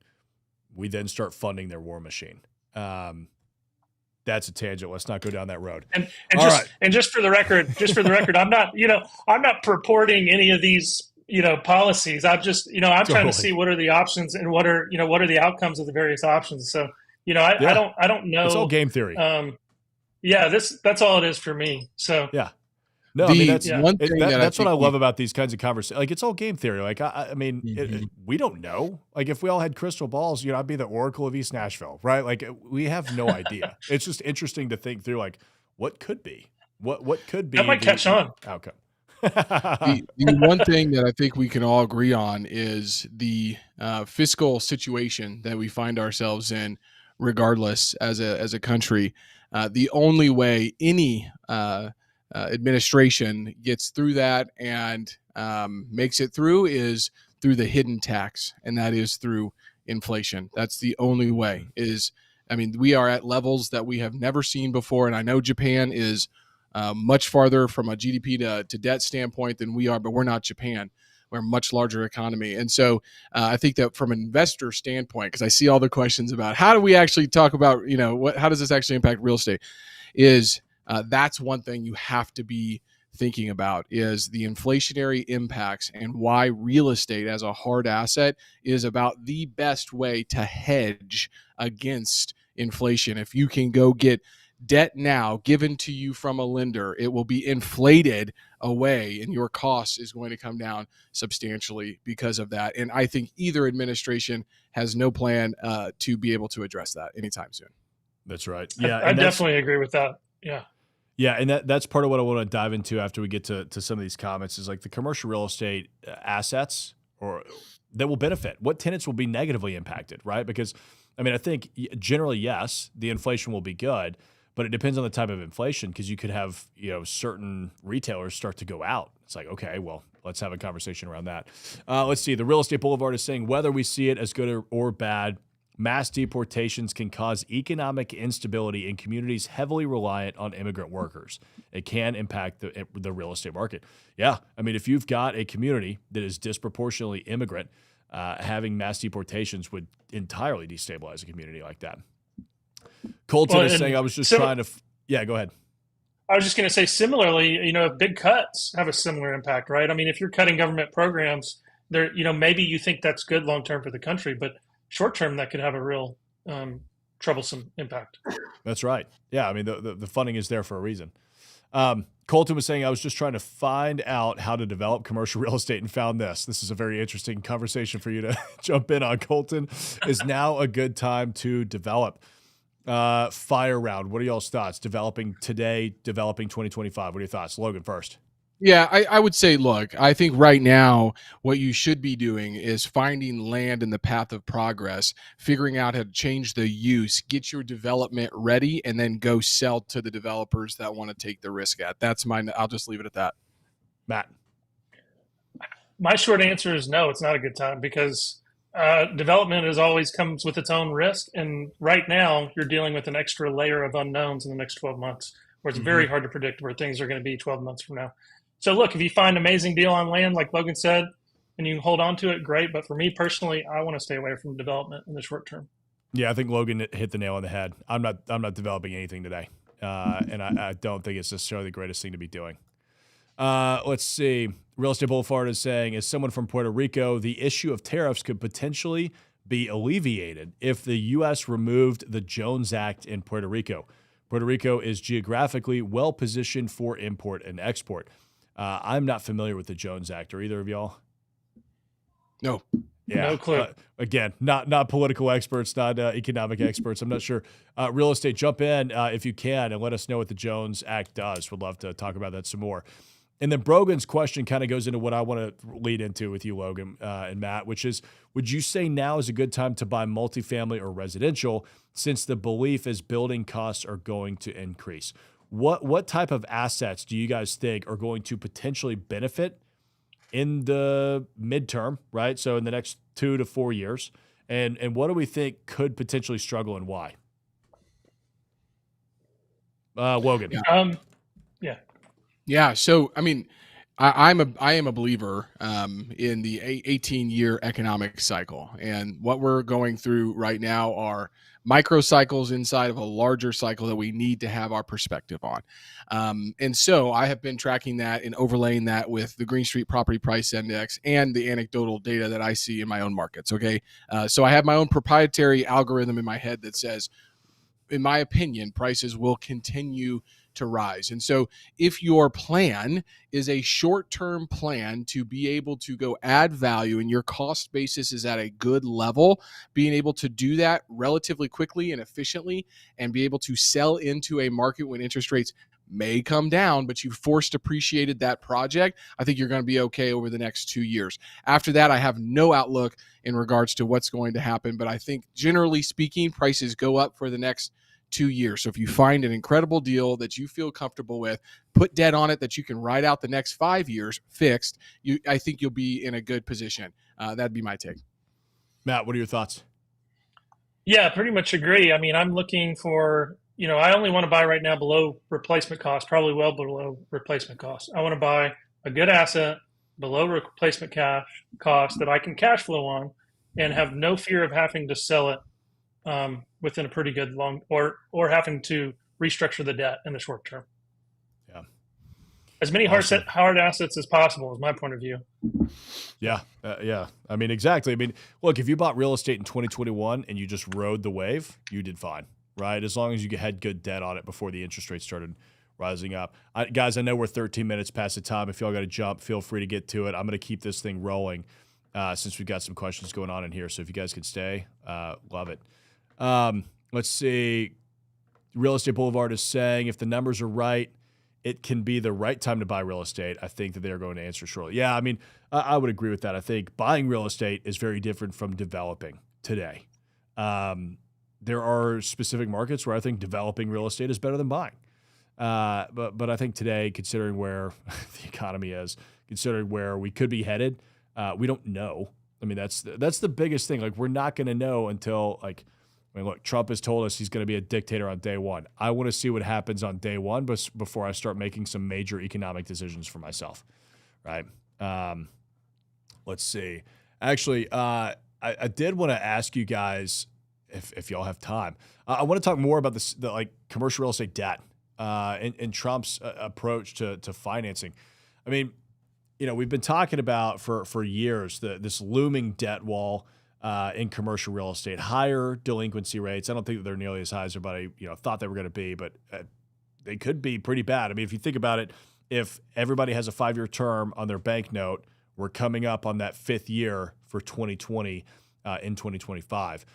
we then start funding their war machine. That's a tangent. Let's not go down that road. And just for the record, I'm not purporting any of these policies. I'm just I'm trying to see what are the options and what are the outcomes of the various options. So I don't know. It's all game theory. That's all it is for me. So yeah. No, I mean, that's one thing that's what I love about these kinds of conversations. Like, it's all game theory. Like, I mean, we don't know. Like, if we all had crystal balls, I'd be the Oracle of East Nashville, right? Like, we have no idea. It's just interesting to think through, like, what could be? What could be? That might catch on. Okay. The one thing that I think we can all agree on is the fiscal situation that we find ourselves in, regardless as a country. The only way any administration gets through that and makes it through is through the hidden tax, and that is through inflation. That's the only way. We are at levels that we have never seen before, and I know Japan is much farther from a GDP to debt standpoint than we are, but we're not Japan. We're a much larger economy. And so I think that from an investor standpoint, because I see all the questions about how do we actually talk about, how does this actually impact real estate, is that's one thing you have to be thinking about, is the inflationary impacts and why real estate as a hard asset is about the best way to hedge against inflation. If you can go get debt now given to you from a lender, it will be inflated away and your cost is going to come down substantially because of that. And I think either administration has no plan to be able to address that anytime soon. That's right. Yeah, I definitely agree with that. Yeah. Yeah, and that's part of what I want to dive into after we get to some of these comments, is like the commercial real estate assets or that will benefit. What tenants will be negatively impacted, right? Because, I think generally, yes, the inflation will be good, but it depends on the type of inflation, because you could have, certain retailers start to go out. It's like, okay, well, let's have a conversation around that. Let's see. The Real Estate Boulevard is saying, whether we see it as good or bad, mass deportations can cause economic instability in communities heavily reliant on immigrant workers. It can impact the real estate market. Yeah, if you've got a community that is disproportionately immigrant, having mass deportations would entirely destabilize a community like that. Colton is saying, I was just trying to... Yeah, go ahead. I was just going to say, similarly, big cuts have a similar impact, right? If you're cutting government programs, there, maybe you think that's good long-term for the country, but short-term, that could have a real troublesome impact. That's right. Yeah, the funding is there for a reason. Colton was saying, I was just trying to find out how to develop commercial real estate and found this. This is a very interesting conversation for you to jump in on. Colton, is now a good time to develop? Fire round. What are y'all's thoughts? Developing today, developing 2025. What are your thoughts? Logan first. Yeah, I would say, look, I think right now what you should be doing is finding land in the path of progress, figuring out how to change the use, get your development ready, and then go sell to the developers that want to take the risk at. That's mine. I'll just leave it at that. Matt. My short answer is no, it's not a good time because development is always comes with its own risk. And right now, you're dealing with an extra layer of unknowns in the next 12 months, where it's very hard to predict where things are going to be 12 months from now. So look, if you find an amazing deal on land, like Logan said, and you can hold on to it, great. But for me personally, I want to stay away from development in the short term. Yeah, I think Logan hit the nail on the head. I'm not developing anything today, and I don't think it's necessarily the greatest thing to be doing. Let's see. Real Estate Boulevard is saying, as someone from Puerto Rico, the issue of tariffs could potentially be alleviated if the U.S. removed the Jones Act in Puerto Rico. Puerto Rico is geographically well positioned for import and export. I'm not familiar with the Jones Act. Are either of y'all? No. Yeah. No clue. Again, not political experts, not economic experts. I'm not sure. Real estate, jump in if you can and let us know what the Jones Act does. Would love to talk about that some more. And then Brogan's question kind of goes into what I want to lead into with you, Logan and Matt, which is, would you say now is a good time to buy multifamily or residential since the belief is building costs are going to increase? What type of assets do you guys think are going to potentially benefit in the midterm, right? So in the next 2 to 4 years, and what do we think could potentially struggle and why? Logan. Yeah. So, I mean, I am a believer in the 18-year economic cycle, and what we're going through right now are micro cycles inside of a larger cycle that we need to have our perspective on. And so I have been tracking that and overlaying that with the Green Street Property Price Index and the anecdotal data that I see in my own markets. Okay. So I have my own proprietary algorithm in my head that says, in my opinion, prices will continue to rise. And so if your plan is a short-term plan to be able to go add value and your cost basis is at a good level, being able to do that relatively quickly and efficiently and be able to sell into a market when interest rates may come down, but you forced appreciated that project, I think you're going to be okay over the next 2 years. After that, I have no outlook in regards to what's going to happen, but I think generally speaking, prices go up for the next 2 years. So if you find an incredible deal that you feel comfortable with, put debt on it that you can ride out the next 5 years fixed, I think you'll be in a good position. That'd be my take. Matt, what are your thoughts? Yeah, pretty much agree. I mean, I'm looking for, I only want to buy right now below replacement cost, probably well below replacement cost. I want to buy a good asset below replacement cost that I can cash flow on and have no fear of having to sell it within a pretty good long or having to restructure the debt in the short term. Yeah. As many hard assets as possible is my point of view. Yeah. Yeah. I mean, exactly. I mean, look, if you bought real estate in 2021 and you just rode the wave, you did fine, right? As long as you had good debt on it before the interest rates started rising up. Guys, I know we're 13 minutes past the time. If y'all got to jump, feel free to get to it. I'm going to keep this thing rolling since we've got some questions going on in here. So if you guys can stay, love it. Let's see. Real Estate Boulevard is saying if the numbers are right, it can be the right time to buy real estate. I think that they're going to answer shortly. Yeah, I mean, I would agree with that. I think buying real estate is very different from developing today. There are specific markets where I think developing real estate is better than buying. But I think today, considering where the economy is, considering where we could be headed, we don't know. I mean, that's the biggest thing. Like, we're not going to know until look, Trump has told us he's going to be a dictator on day one. I want to see what happens on day one before I start making some major economic decisions for myself, right? Let's see. Actually, I did want to ask you guys if y'all have time. I want to talk more about the commercial real estate debt and Trump's approach to financing. I mean, we've been talking about for years this looming debt wall in commercial real estate, higher delinquency rates. I don't think that they're nearly as high as everybody thought they were going to be, but they could be pretty bad. I mean, if you think about it, if everybody has a 5-year term on their bank note, we're coming up on that 5th year for 2020 in 2025.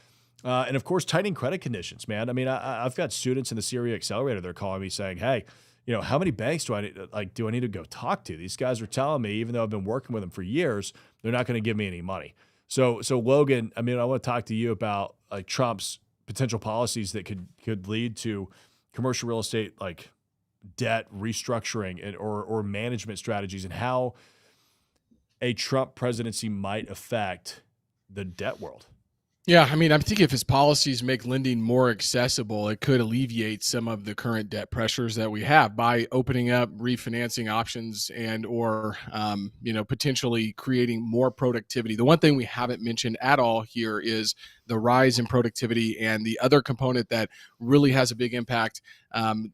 And of course, tightening credit conditions, man. I mean, I've got students in the CRE Accelerator. They're calling me saying, hey, how many banks do I need to go talk to? These guys are telling me, even though I've been working with them for years, they're not going to give me any money. So Logan, I mean, I want to talk to you about like Trump's potential policies that could lead to commercial real estate, like debt restructuring or management strategies, and how a Trump presidency might affect the debt world. Yeah, I mean, I'm thinking if his policies make lending more accessible, it could alleviate some of the current debt pressures that we have by opening up refinancing options and or potentially creating more productivity. The one thing we haven't mentioned at all here is the rise in productivity and the other component that really has a big impact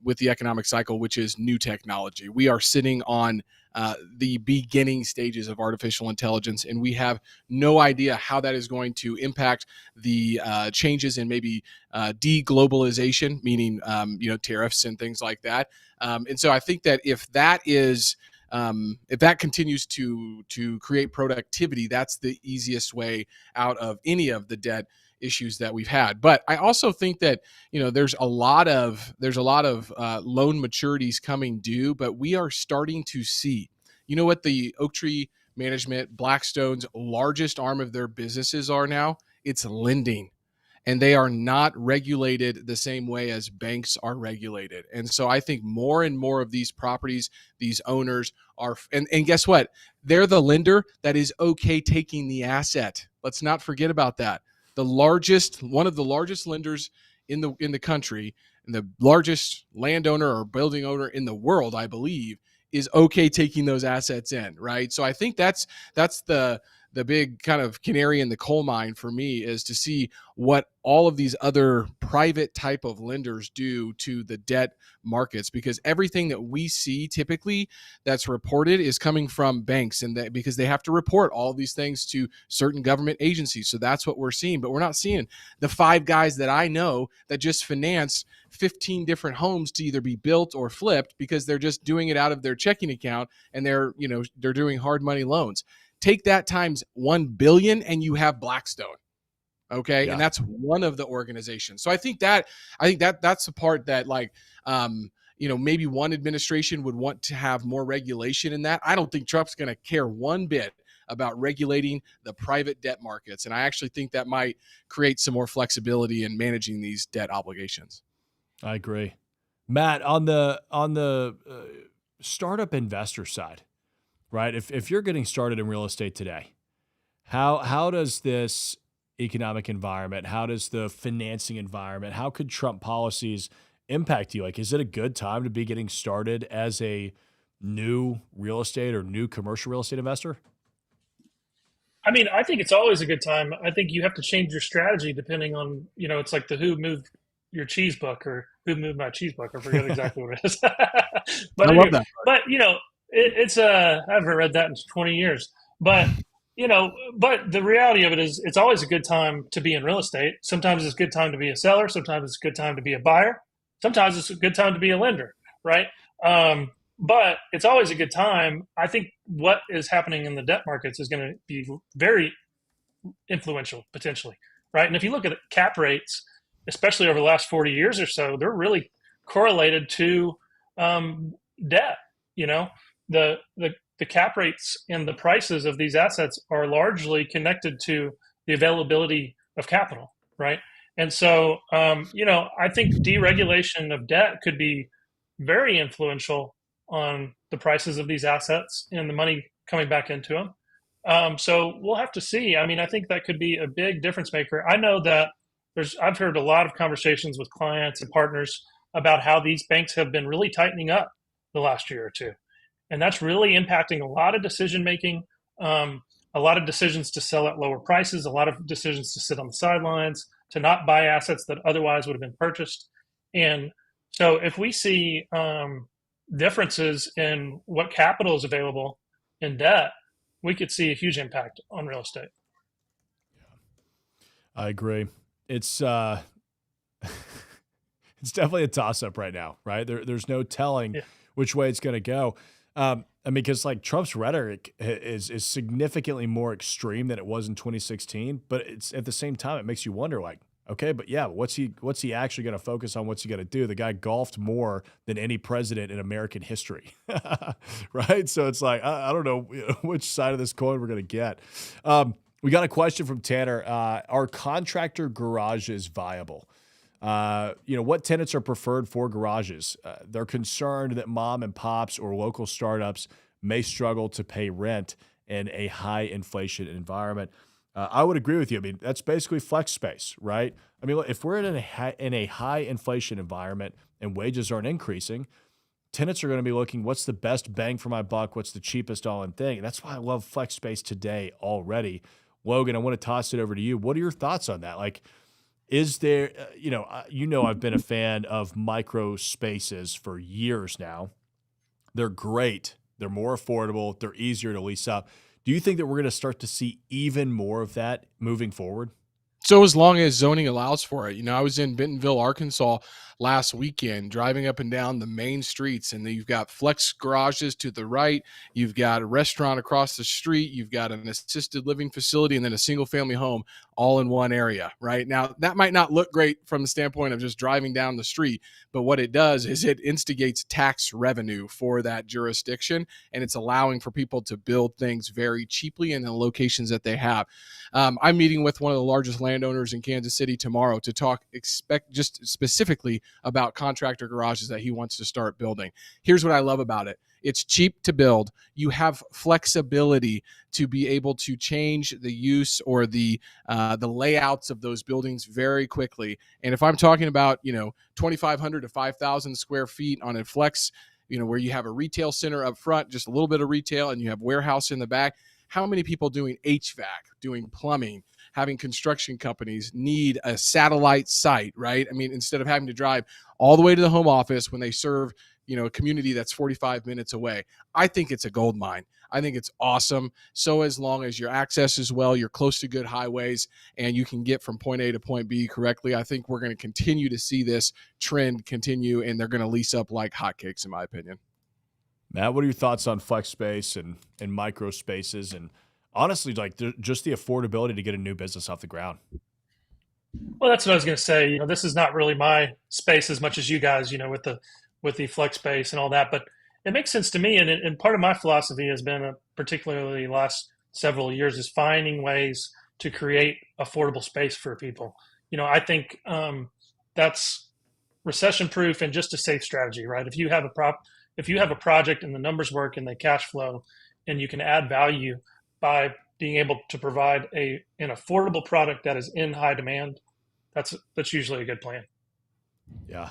with the economic cycle, which is new technology. We are sitting on the beginning stages of artificial intelligence, and we have no idea how that is going to impact the changes in maybe deglobalization, meaning tariffs and things like that. And so I think that if that continues to create productivity, that's the easiest way out of any of the debt issues that we've had. But I also think that there's a lot of loan maturities coming due, but we are starting to see, what the Oaktree Management, Blackstone's largest arm of their businesses are now? It's lending. And they are not regulated the same way as banks are regulated. And so I think more and more of these properties, these owners are, and guess what? They're the lender that is okay taking the asset. Let's not forget about that. One of the largest lenders in the country, and the largest landowner or building owner in the world, I believe, is okay taking those assets in, right? So I think that's the big kind of canary in the coal mine for me, is to see what all of these other private type of lenders do to the debt markets, because everything that we see typically that's reported is coming from banks, and that because they have to report all these things to certain government agencies. So that's what we're seeing, but we're not seeing the 5 guys that I know that just finance 15 different homes to either be built or flipped because they're just doing it out of their checking account, and they're doing hard money loans. Take that times 1 billion and you have Blackstone. Okay. Yeah. And that's one of the organizations. So I think that's the part that maybe one administration would want to have more regulation in that. I don't think Trump's going to care one bit about regulating the private debt markets. And I actually think that might create some more flexibility in managing these debt obligations. I agree. Matt, on the startup investor side, right? If you're getting started in real estate today, how does this economic environment, how does the financing environment, how could Trump policies impact you? Like, is it a good time to be getting started as a new real estate or new commercial real estate investor? I mean, I think it's always a good time. I think you have to change your strategy depending on, it's like the Who Moved Your Cheese book, or Who Moved My Cheese book. I forget exactly what it is. But I love that. But it's I haven't read that in 20 years. But but the reality of it is, it's always a good time to be in real estate. Sometimes it's a good time to be a seller. Sometimes it's a good time to be a buyer. Sometimes it's a good time to be a lender, right? But it's always a good time. I think what is happening in the debt markets is going to be very influential potentially, right? And if you look at cap rates, especially over the last 40 years or so, they're really correlated to debt. The cap rates and the prices of these assets are largely connected to the availability of capital, right? And so, I think deregulation of debt could be very influential on the prices of these assets and the money coming back into them. So we'll have to see. I mean, I think that could be a big difference maker. I know that I've heard a lot of conversations with clients and partners about how these banks have been really tightening up the last year or two. And that's really impacting a lot of decision making, a lot of decisions to sell at lower prices, a lot of decisions to sit on the sidelines, to not buy assets that otherwise would have been purchased. And so if we see differences in what capital is available in debt, we could see a huge impact on real estate. I agree. It's It's definitely a toss-up right now, right? There's no telling Yeah. which way it's going to go. I mean, because like Trump's rhetoric is significantly more extreme than it was in 2016, but it's at the same time it makes you wonder, like, okay, but yeah, what's he actually going to focus on? What's he going to do? The guy golfed more than any president in American history, right? So it's like I don't know which side of this coin we're going to get. We got a question from Tanner. Are contractor garages viable? What tenants are preferred for garages? They're concerned that mom and pops or local startups may struggle to pay rent in a high inflation environment. I would agree with you. I mean, that's basically flex space, right? I mean, look, if we're in a high inflation environment and wages aren't increasing, tenants are going to be looking, what's the best bang for my buck? What's the cheapest all-in thing? And that's why I love flex space today already. Logan, I want to toss it over to you. What are your thoughts on that? Like, is there, I've been a fan of micro spaces for years now. They're great. They're more affordable. They're easier to lease up. Do you think that we're going to start to see even more of that moving forward? So as long as zoning allows for it. I was in Bentonville, Arkansas last weekend, driving up and down the main streets, and you've got flex garages to the right, you've got a restaurant across the street, you've got an assisted living facility, and then a single family home all in one area, right? Now, that might not look great from the standpoint of just driving down the street, but what it does is it instigates tax revenue for that jurisdiction, and it's allowing for people to build things very cheaply in the locations that they have. I'm meeting with one of the largest landowners in Kansas City tomorrow to talk just specifically about contractor garages that he wants to start building. Here's what I love about it. It's cheap to build. You have flexibility to be able to change the use or the layouts of those buildings very quickly. And if I'm talking about 2,500 to 5,000 square feet on a flex, where you have a retail center up front, just a little bit of retail, and you have warehouse in the back. How many people doing HVAC, doing plumbing, having construction companies need a satellite site, right? I mean, instead of having to drive all the way to the home office when they serve, a community that's 45 minutes away. I think it's a gold mine. I think it's awesome. So as long as your access is well, you're close to good highways, and you can get from point A to point B correctly, I think we're going to continue to see this trend continue, and they're going to lease up like hotcakes, in my opinion. Matt, what are your thoughts on flex space and micro spaces, and honestly, like just the affordability to get a new business off the ground? Well, that's what I was going to say. This is not really my space as much as you guys, with the flex space and all that, but it makes sense to me. And part of my philosophy has been, particularly the last several years, is finding ways to create affordable space for people. I think that's recession proof and just a safe strategy, right? If you have a project and the numbers work and they cash flow, and you can add value by being able to provide an affordable product that is in high demand, that's usually a good plan. Yeah.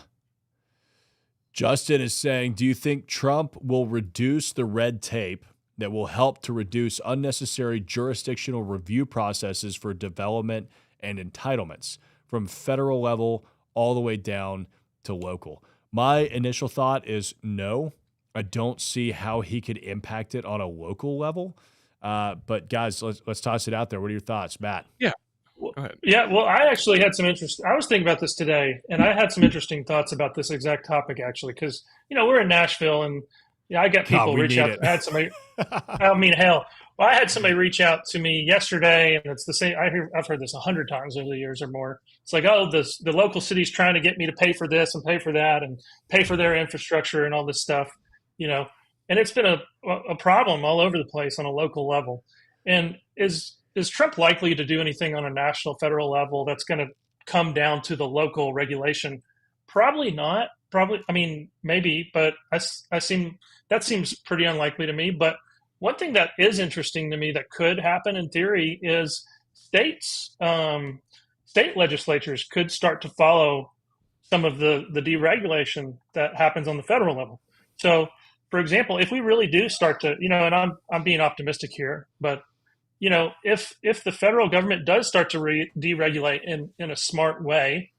Justin is saying, do you think Trump will reduce the red tape that will help to reduce unnecessary jurisdictional review processes for development and entitlements from federal level all the way down to local? My initial thought is no. I don't see how he could impact it on a local level. But guys, let's toss it out there. What are your thoughts, Matt? Yeah. Go ahead. Yeah, well, I actually had some interest. I was thinking about this today, and I had some interesting thoughts about this exact topic, actually, because, we're in Nashville, and I got people reach out. I had somebody, I mean, hell. Well, I had somebody reach out to me yesterday, and it's the same. I've heard this 100 times over the years or more. It's like, oh, the local city's trying to get me to pay for this and pay for that and pay for their infrastructure and all this stuff, and it's been a problem all over the place on a local level. And is Trump likely to do anything on a national, federal level that's going to come down to the local regulation? Probably not. Probably, I mean, maybe, but that seems pretty unlikely to me. But one thing that is interesting to me that could happen in theory is state legislatures could start to follow some of the deregulation that happens on the federal level. So, for example, if we really do start to, and I'm being optimistic here, but if the federal government does start to deregulate in a smart way,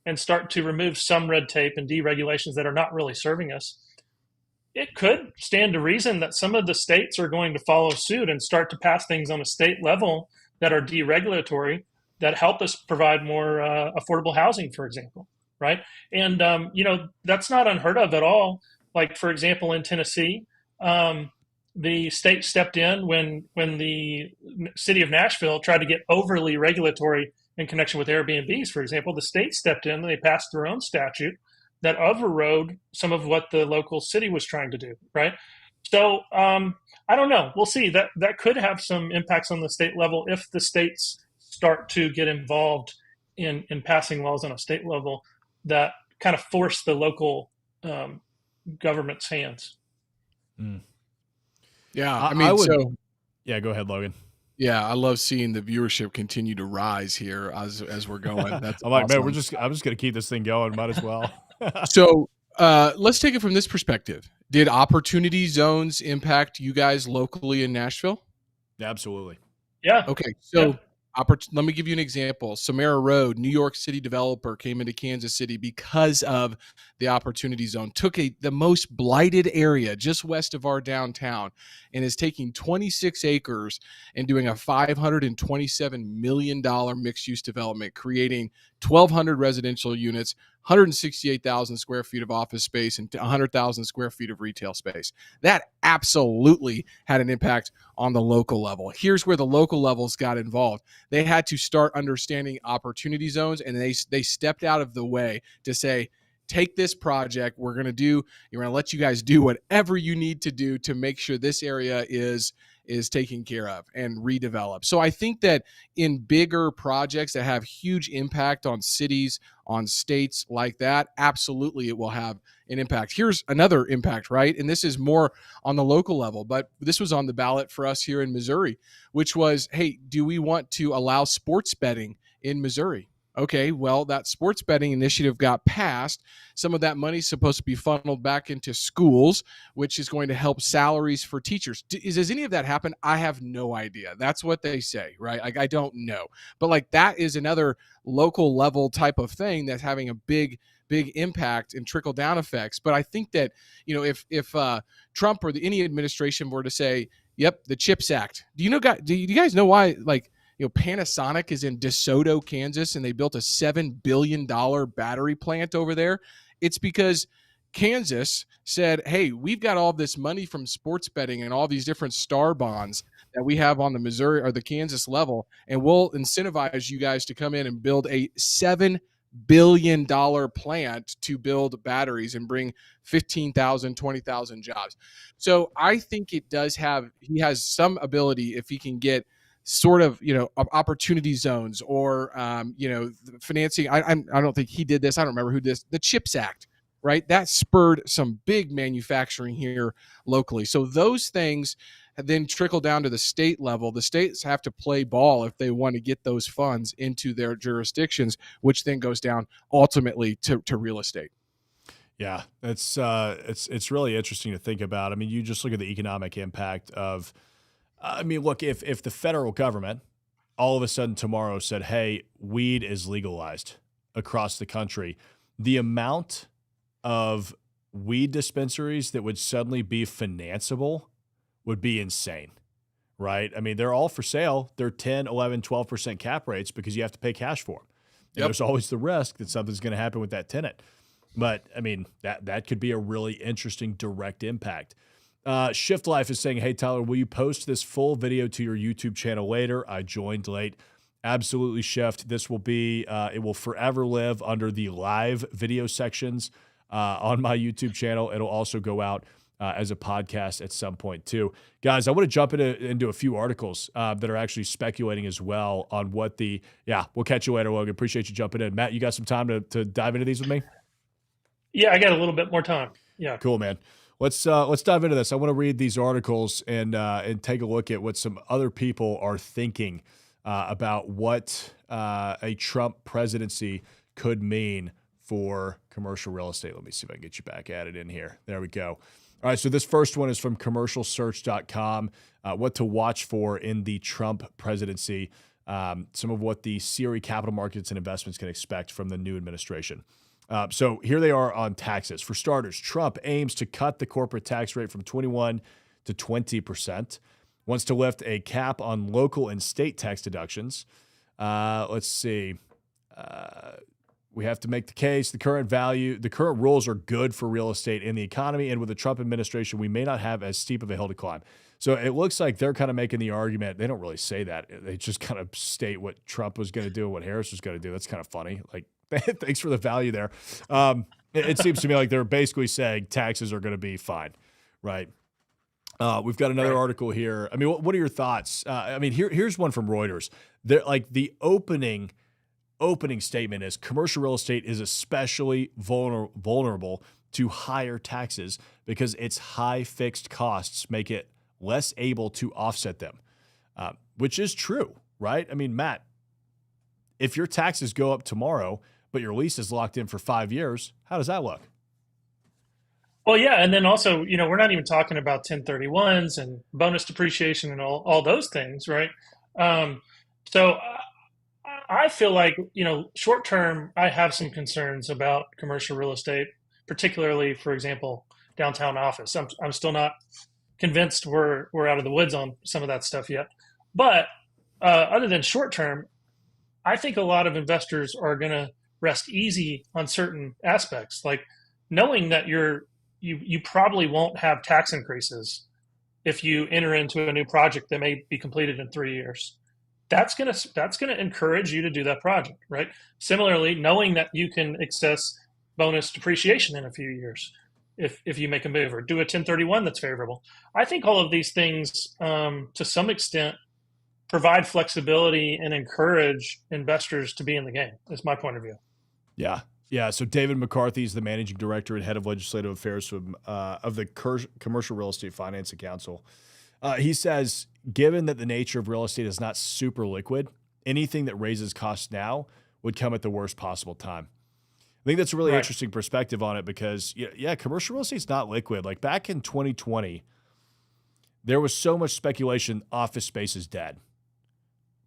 and start to remove some red tape and deregulations that are not really serving us, it could stand to reason that some of the states are going to follow suit and start to pass things on a state level that are deregulatory, that help us provide more affordable housing, for example. right? And that's not unheard of at all. Like, for example, in Tennessee, the state stepped in when the city of Nashville tried to get overly regulatory in connection with Airbnbs, for example. The state stepped in and they passed their own statute that overrode some of what the local city was trying to do, right? So I don't know. We'll see. That could have some impacts on the state level if the states start to get involved in passing laws on a state level that kind of force the local government's hands. Mm. Yeah, Yeah, go ahead, Logan. Yeah, I love seeing the viewership continue to rise here as we're going. That's I'm like, man, awesome. I'm just gonna keep this thing going. Might as well. So let's take it from this perspective. Did opportunity zones impact you guys locally in Nashville? Absolutely. Yeah. Okay, so let me give you an example. Samara Road, New York City developer came into Kansas City because of the opportunity zone. Took the most blighted area just west of our downtown and is taking 26 acres and doing a $527 million mixed-use development, creating 1,200 residential units, 168,000 square feet of office space, and 100,000 square feet of retail space. That absolutely had an impact on the local level. Here's where the local levels got involved. They had to start understanding opportunity zones, and they stepped out of the way to say, take this project. We're going to let you guys do whatever you need to do to make sure this area is taken care of and redeveloped. So I think that in bigger projects that have huge impact on cities, on states like that, absolutely it will have an impact. Here's another impact, right? And this is more on the local level, but this was on the ballot for us here in Missouri, which was, hey, do we want to allow sports betting in Missouri? Okay, well, that sports betting initiative got passed. Some of that money is supposed to be funneled back into schools, which is going to help salaries for teachers. Does any of that happen? I have no idea. That's what they say, right? Like, I don't know. But like, that is another local level type of thing that's having a big impact and trickle down effects. But I think that, if Trump or any administration were to say, yep, the CHIPS Act, do you guys know why, like, Panasonic is in DeSoto, Kansas, and they built a $7 billion battery plant over there? It's because Kansas said, hey, we've got all this money from sports betting and all these different star bonds that we have on the Missouri or the Kansas level, and we'll incentivize you guys to come in and build a $7 billion plant to build batteries and bring 15,000, 20,000 jobs. So I think he has some ability, if he can get sort of, opportunity zones or, financing. I don't think he did this. I don't remember who did this. The CHIPS Act, right? That spurred some big manufacturing here locally. So those things then trickle down to the state level. The states have to play ball if they want to get those funds into their jurisdictions, which then goes down ultimately to real estate. Yeah, it's really interesting to think about. I mean, you just look at the economic impact of, look, if the federal government all of a sudden tomorrow said, hey, weed is legalized across the country, the amount of weed dispensaries that would suddenly be financeable would be insane, right? I mean, they're all for sale. They're 10, 11, 12% cap rates because you have to pay cash for them. Yep. There's always the risk that something's going to happen with that tenant. But, I mean, that could be a really interesting direct impact. Shift Life is saying, hey, Tyler, will you post this full video to your YouTube channel later? I joined late. Absolutely, Shift. This will be, it will forever live under the live video sections on my YouTube channel. It'll also go out as a podcast at some point too. Guys, I want to jump into a few articles that are actually speculating as well on what we'll catch you later, Logan. Appreciate you jumping in. Matt, you got some time to dive into these with me? Yeah, I got a little bit more time. Yeah. Cool, man. Let's dive into this. I want to read these articles and take a look at what some other people are thinking about what a Trump presidency could mean for commercial real estate. Let me see if I can get you back at it in here. There we go. All right, so this first one is from commercialsearch.com, what to watch for in the Trump presidency, some of what the CRE capital markets and investments can expect from the new administration. So here they are on taxes. For starters, Trump aims to cut the corporate tax rate from 21 to 20%, wants to lift a cap on local and state tax deductions. Let's see. We have to make the case. The current rules are good for real estate in the economy. And with the Trump administration, we may not have as steep of a hill to climb. So it looks like they're kind of making the argument. They don't really say that. They just kind of state what Trump was going to do, what Harris was going to do. That's kind of funny. Like, thanks for the value there. It seems to me like they're basically saying taxes are going to be fine, right? We've got another article here. I mean, what are your thoughts? I mean, here's one from Reuters. They're like the opening statement is commercial real estate is especially vulnerable to higher taxes because its high fixed costs make it less able to offset them, which is true, right? I mean, Matt, if your taxes go up tomorrow, but your lease is locked in for 5 years, how does that look? Well, yeah, and then also, we're not even talking about 1031s and bonus depreciation and all those things, right? So I feel like, short term, I have some concerns about commercial real estate, particularly, for example, downtown office. I'm still not convinced we're out of the woods on some of that stuff yet. But other than short term, I think a lot of investors are going to rest easy on certain aspects, like knowing that you probably won't have tax increases if you enter into a new project that may be completed in 3 years. That's gonna encourage you to do that project, right? Similarly, knowing that you can access bonus depreciation in a few years if you make a move or do a 1031 that's favorable. I think all of these things, to some extent, provide flexibility and encourage investors to be in the game. Is my point of view. Yeah. Yeah. So David McCarthy is the managing director and head of legislative affairs of the Commercial Real Estate Financing Council. He says, given that the nature of real estate is not super liquid, anything that raises costs now would come at the worst possible time. I think that's a really interesting perspective on it because, commercial real estate's not liquid. Like back in 2020, there was so much speculation office space is dead.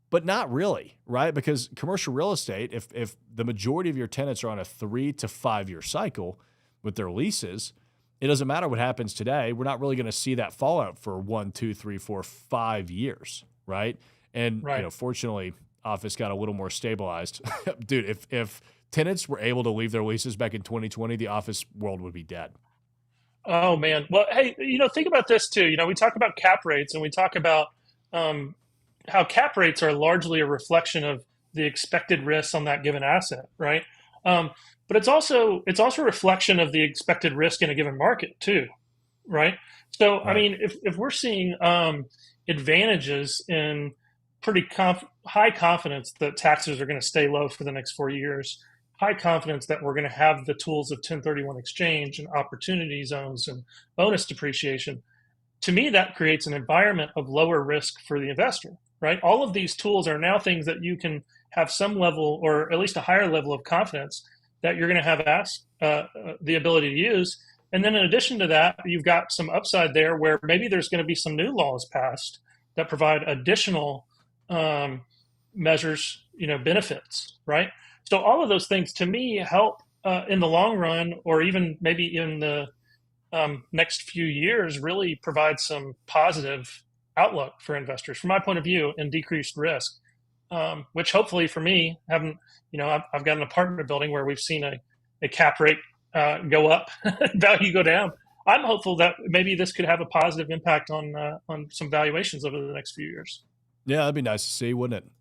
But not really, right? Because commercial real estate, if the majority of your tenants are on a 3 to 5 year cycle with their leases, it doesn't matter what happens today. We're not really going to see that fallout for 1, 2, 3, 4, 5 years, right? And fortunately, office got a little more stabilized. Dude, if tenants were able to leave their leases back in 2020, the office world would be dead. Oh man. Well, hey, think about this too. We talk about cap rates and we talk about how cap rates are largely a reflection of the expected risk on that given asset, right? But it's also a reflection of the expected risk in a given market too, right? So, I mean, if we're seeing advantages in pretty high confidence that taxes are going to stay low for the next 4 years, high confidence that we're going to have the tools of 1031 exchange and opportunity zones and bonus depreciation, to me, that creates an environment of lower risk for the investor, right? All of these tools are now things that you can have some level or at least a higher level of confidence that you're going to have the ability to use. And then in addition to that, you've got some upside there where maybe there's going to be some new laws passed that provide additional measures, benefits, right? So all of those things to me help in the long run, or even maybe in the next few years, really provide some positive outlook for investors, from my point of view, and decreased risk, which hopefully for me, I've got an apartment building where we've seen a cap rate go up, value go down. I'm hopeful that maybe this could have a positive impact on some valuations over the next few years. Yeah, that'd be nice to see, wouldn't it?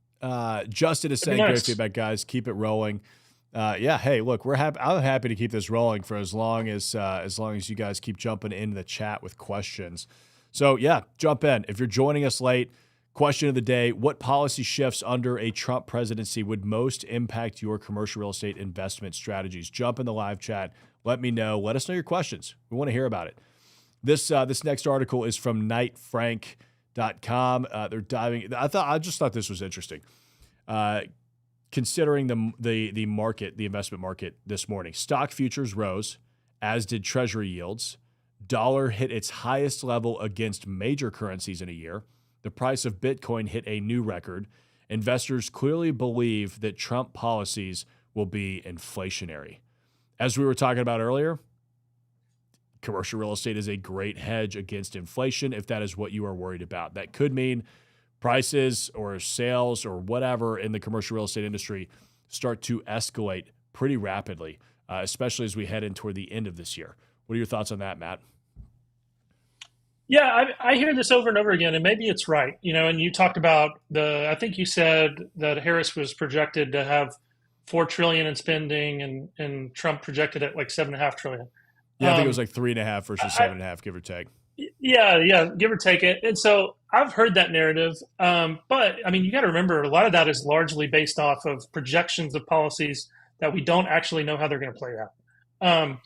Justin is saying, great feedback, guys. Keep it rolling. Hey, look, we're happy. I'm happy to keep this rolling for as long as you guys keep jumping into the chat with questions. So yeah, jump in. If you're joining us late, question of the day: what policy shifts under a Trump presidency would most impact your commercial real estate investment strategies? Jump in the live chat. Let me know. Let us know your questions. We want to hear about it. This next article is from knightfrank.com. They're diving. I just thought this was interesting. Considering the market, the investment market this morning, stock futures rose, as did treasury yields. Dollar hit its highest level against major currencies in a year. The price of Bitcoin hit a new record. Investors clearly believe that Trump policies will be inflationary. As we were talking about earlier, commercial real estate is a great hedge against inflation if that is what you are worried about. That could mean prices or sales or whatever in the commercial real estate industry start to escalate pretty rapidly, especially as we head in toward the end of this year. What are your thoughts on that, Matt? Yeah, I hear this over and over again, and maybe it's right. And you talked about I think you said that Harris was projected to have 4 trillion in spending, and Trump projected it like 7.5 trillion. Yeah, I think it was like 3.5 versus 7.5, give or take. Yeah, give or take it. And so I've heard that narrative. But I mean, you got to remember, a lot of that is largely based off of projections of policies that we don't actually know how they're going to play out.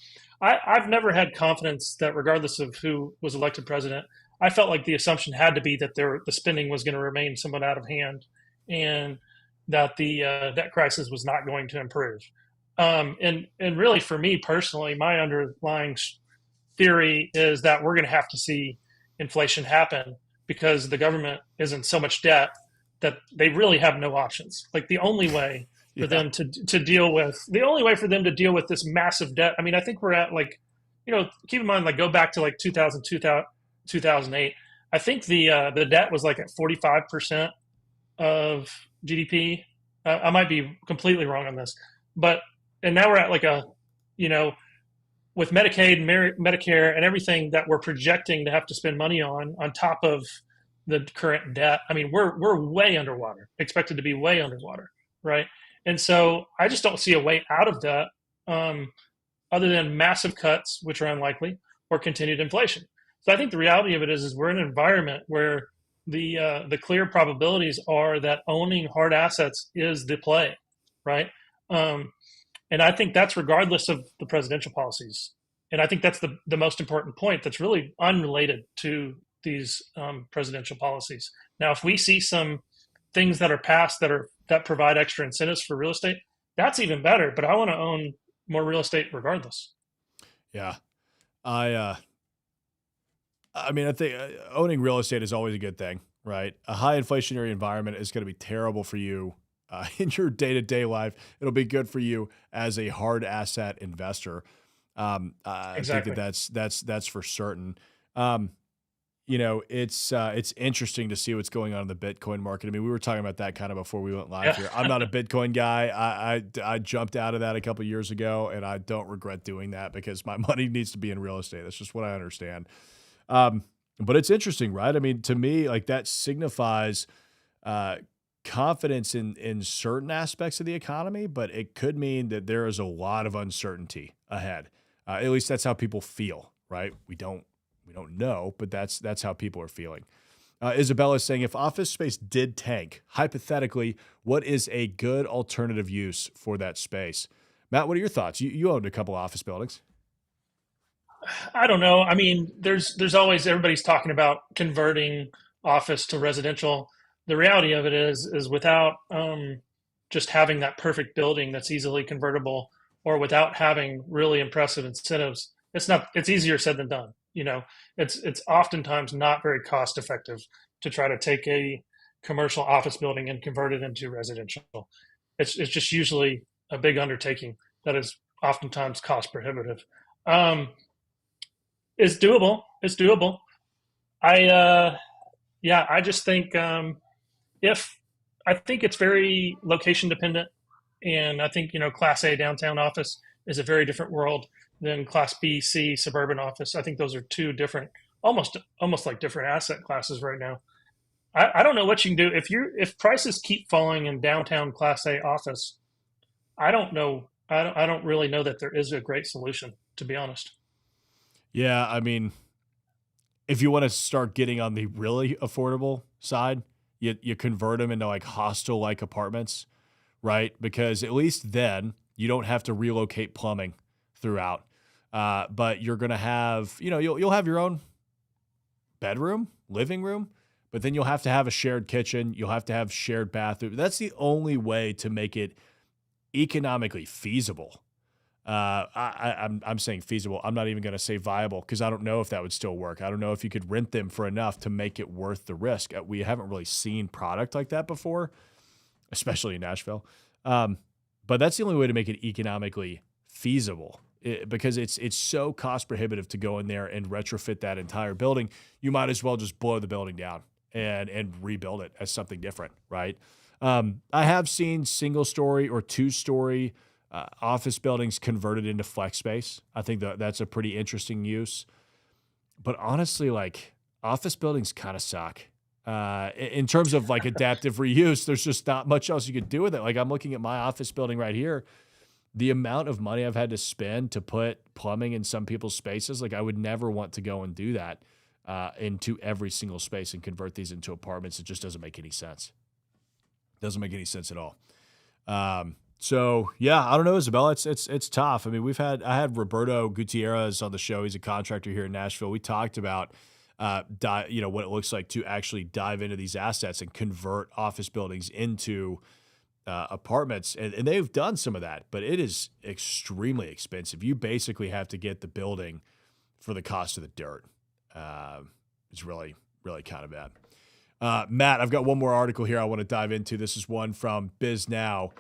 I've never had confidence that regardless of who was elected president, I felt like the assumption had to be that the spending was going to remain somewhat out of hand, and that the debt crisis was not going to improve. And really, for me personally, my underlying theory is that we're going to have to see inflation happen, because the government is in so much debt that they really have no options. Like, the only way for them to deal with this massive debt. I mean, I think we're at, like, keep in mind, like, go back to like 2008. I think the debt was like at 45% of GDP. I might be completely wrong on this, and now we're at like with Medicaid, Medicare, and everything that we're projecting to have to spend money on top of the current debt. I mean, we're way underwater, expected to be way underwater, right? And so I just don't see a way out of that, other than massive cuts, which are unlikely, or continued inflation. So I think the reality of it is we're in an environment where the clear probabilities are that owning hard assets is the play, right? And I think that's regardless of the presidential policies. And I think that's the most important point that's really unrelated to these presidential policies. Now, if we see some things that are passed that provide extra incentives for real estate, that's even better. But I want to own more real estate regardless. Yeah. I mean, I think owning real estate is always a good thing, right? A high inflationary environment is going to be terrible for you in your day-to-day life. It'll be good for you as a hard asset investor. Exactly. I think that's for certain. It's interesting to see what's going on in the Bitcoin market. I mean, we were talking about that kind of before we went live here. I'm not a Bitcoin guy. I jumped out of that a couple of years ago, and I don't regret doing that because my money needs to be in real estate. That's just what I understand. But it's interesting, right? I mean, to me, like, that signifies confidence in certain aspects of the economy, but it could mean that there is a lot of uncertainty ahead. At least that's how people feel, right? We don't know, but that's how people are feeling. Isabella is saying, if office space did tank, hypothetically, what is a good alternative use for that space? Matt, what are your thoughts? You owned a couple of office buildings. I don't know. I mean, there's always, everybody's talking about converting office to residential. The reality of it is without just having that perfect building that's easily convertible, or without having really impressive incentives, it's easier said than done. It's oftentimes not very cost effective to try to take a commercial office building and convert it into residential. It's just usually a big undertaking that is oftentimes cost prohibitive. It's doable. It's doable. I just think I think it's very location dependent, and I think Class A downtown office is a very different world than Class B, C suburban office. I think those are two different, almost like different asset classes right now. I don't know what you can do if prices keep falling in downtown Class A office. I don't know. I don't really know that there is a great solution, to be honest. Yeah, I mean, if you want to start getting on the really affordable side, you convert them into like hostel-like apartments, right? Because at least then you don't have to relocate plumbing throughout. But you're going to have, you'll have your own bedroom, living room, but then you'll have to have a shared kitchen. You'll have to have shared bathroom. That's the only way to make it economically feasible. I'm saying feasible. I'm not even going to say viable, because I don't know if that would still work. I don't know if you could rent them for enough to make it worth the risk. We haven't really seen product like that before, especially in Nashville. But that's the only way to make it economically feasible, because it's so cost prohibitive to go in there and retrofit that entire building. You might as well just blow the building down and rebuild it as something different, right? I have seen single story or two story Office buildings converted into flex space. I think that's a pretty interesting use. But honestly, like office buildings kind of suck. In terms of like adaptive reuse, there's just not much else you could do with it. Like I'm looking at my office building right here. The amount of money I've had to spend to put plumbing in some people's spaces, like I would never want to go and do that into every single space and convert these into apartments. It just doesn't make any sense. Doesn't make any sense at all. So yeah, I don't know, Isabella. It's tough. I mean, I had Roberto Gutierrez on the show. He's a contractor here in Nashville. We talked about what it looks like to actually dive into these assets and convert office buildings into apartments, and they've done some of that, but it is extremely expensive. You basically have to get the building for the cost of the dirt. It's really, really kind of bad. Matt, I've got one more article here I want to dive into. This is one from Biz Now,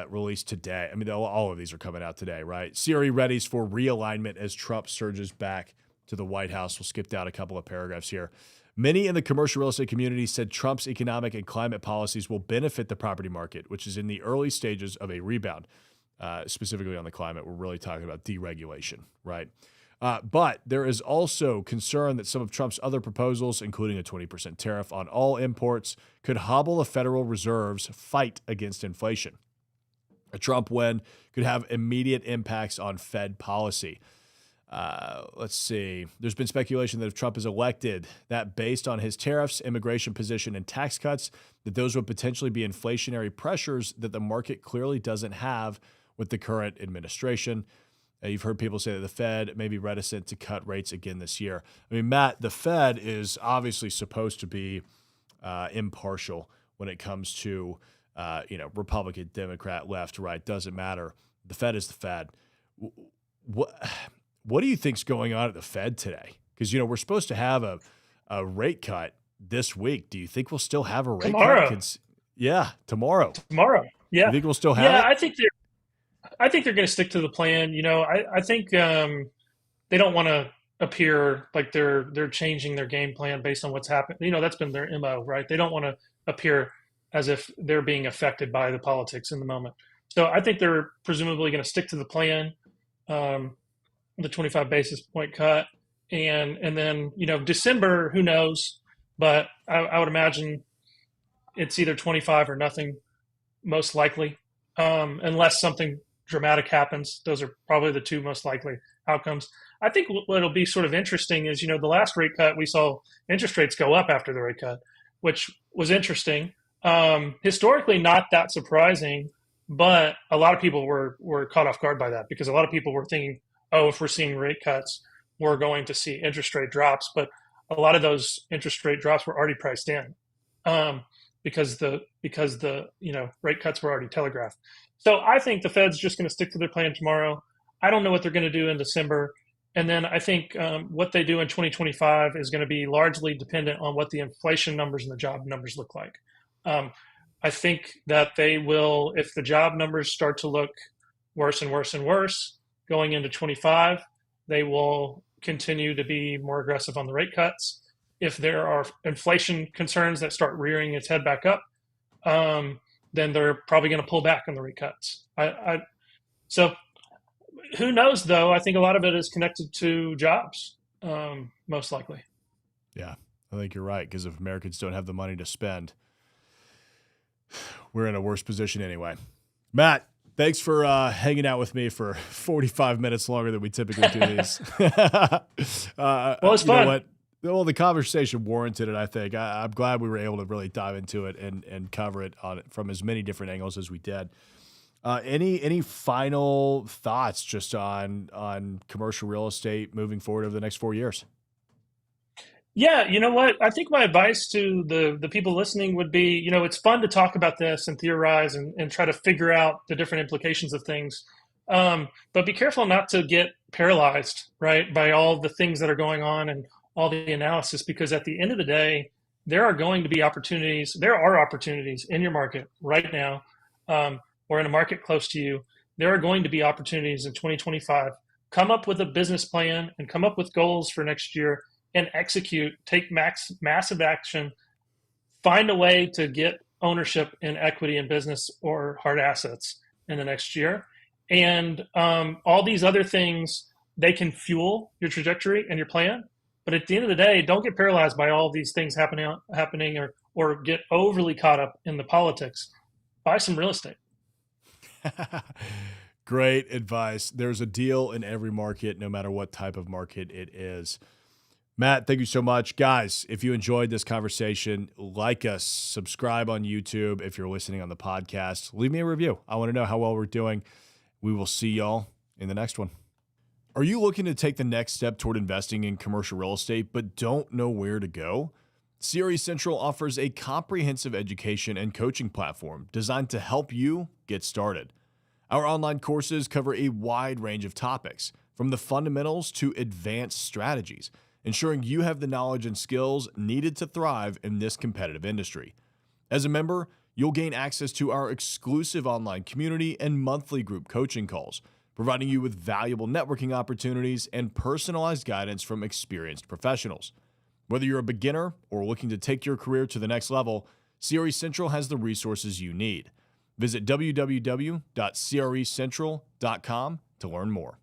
released today. I mean, all of these are coming out today, right? CRE readies for realignment as Trump surges back to the White House. We'll skip down a couple of paragraphs here. Many in the commercial real estate community said Trump's economic and climate policies will benefit the property market, which is in the early stages of a rebound. Specifically on the climate, we're really talking about deregulation, right? But there is also concern that some of Trump's other proposals, including a 20% tariff on all imports, could hobble the Federal Reserve's fight against inflation. A Trump win could have immediate impacts on Fed policy. Let's see. There's been speculation that if Trump is elected, that based on his tariffs, immigration position, and tax cuts, that those would potentially be inflationary pressures that the market clearly doesn't have with the current administration. You've heard people say that the Fed may be reticent to cut rates again this year. I mean, Matt, the Fed is obviously supposed to be impartial when it comes to, Republican, Democrat, left, right, doesn't matter. The Fed is the Fed. What do you think's going on at the Fed today? Because, we're supposed to have a rate cut this week. Do you think we'll still have a rate cut? Yeah, tomorrow. Tomorrow. Yeah. You think we'll still have it? Yeah, I think they're going to stick to the plan. I think they don't want to appear like they're changing their game plan based on what's happened. That's been their MO, right? They don't want to appear as if they're being affected by the politics in the moment. So I think they're presumably going to stick to the plan. The 25 basis point cut. And then, December, who knows? But I would imagine it's either 25 or nothing, most likely, unless something dramatic happens. Those are probably the two most likely outcomes. I think what'll be sort of interesting is, the last rate cut, we saw interest rates go up after the rate cut, which was interesting. Historically, not that surprising, but a lot of people were caught off guard by that because a lot of people were thinking, oh, if we're seeing rate cuts, we're going to see interest rate drops. But a lot of those interest rate drops were already priced in because the rate cuts were already telegraphed. So I think the Fed's just going to stick to their plan tomorrow. I don't know what they're going to do in December. And then I think what they do in 2025 is going to be largely dependent on what the inflation numbers and the job numbers look like. I think that they will, if the job numbers start to look worse and worse and worse going into 25, they will continue to be more aggressive on the rate cuts. If there are inflation concerns that start rearing its head back up, then they're probably going to pull back on the rate cuts. So who knows, though? I think a lot of it is connected to jobs, most likely. Yeah, I think you're right, because if Americans don't have the money to spend, we're in a worse position anyway. Matt, thanks for hanging out with me for 45 minutes longer than we typically do these. Well, it's fun. Well, the conversation warranted it, I think. I'm glad we were able to really dive into it and cover it from as many different angles as we did. Any final thoughts just on commercial real estate moving forward over the next 4 years? Yeah, you know what? I think my advice to the people listening would be, it's fun to talk about this and theorize and try to figure out the different implications of things. But be careful not to get paralyzed, right, by all the things that are going on and all the analysis, because at the end of the day, there are going to be opportunities. There are opportunities in your market right now, or in a market close to you. There are going to be opportunities in 2025. Come up with a business plan and come up with goals for next year and execute, take massive action, find a way to get ownership in equity in business or hard assets in the next year. And all these other things, they can fuel your trajectory and your plan. But at the end of the day, don't get paralyzed by all these things happening or get overly caught up in the politics. Buy some real estate. Great advice. There's a deal in every market, no matter what type of market it is. Matt, thank you so much. Guys, if you enjoyed this conversation, like us, subscribe on YouTube. If you're listening on the podcast, leave me a review. I want to know how well we're doing. We will see y'all in the next one. Are you looking to take the next step toward investing in commercial real estate, but don't know where to go? CRE Central offers a comprehensive education and coaching platform designed to help you get started. Our online courses cover a wide range of topics, from the fundamentals to advanced strategies, ensuring you have the knowledge and skills needed to thrive in this competitive industry. As a member, you'll gain access to our exclusive online community and monthly group coaching calls, providing you with valuable networking opportunities and personalized guidance from experienced professionals. Whether you're a beginner or looking to take your career to the next level, CRE Central has the resources you need. Visit www.crecentral.com to learn more.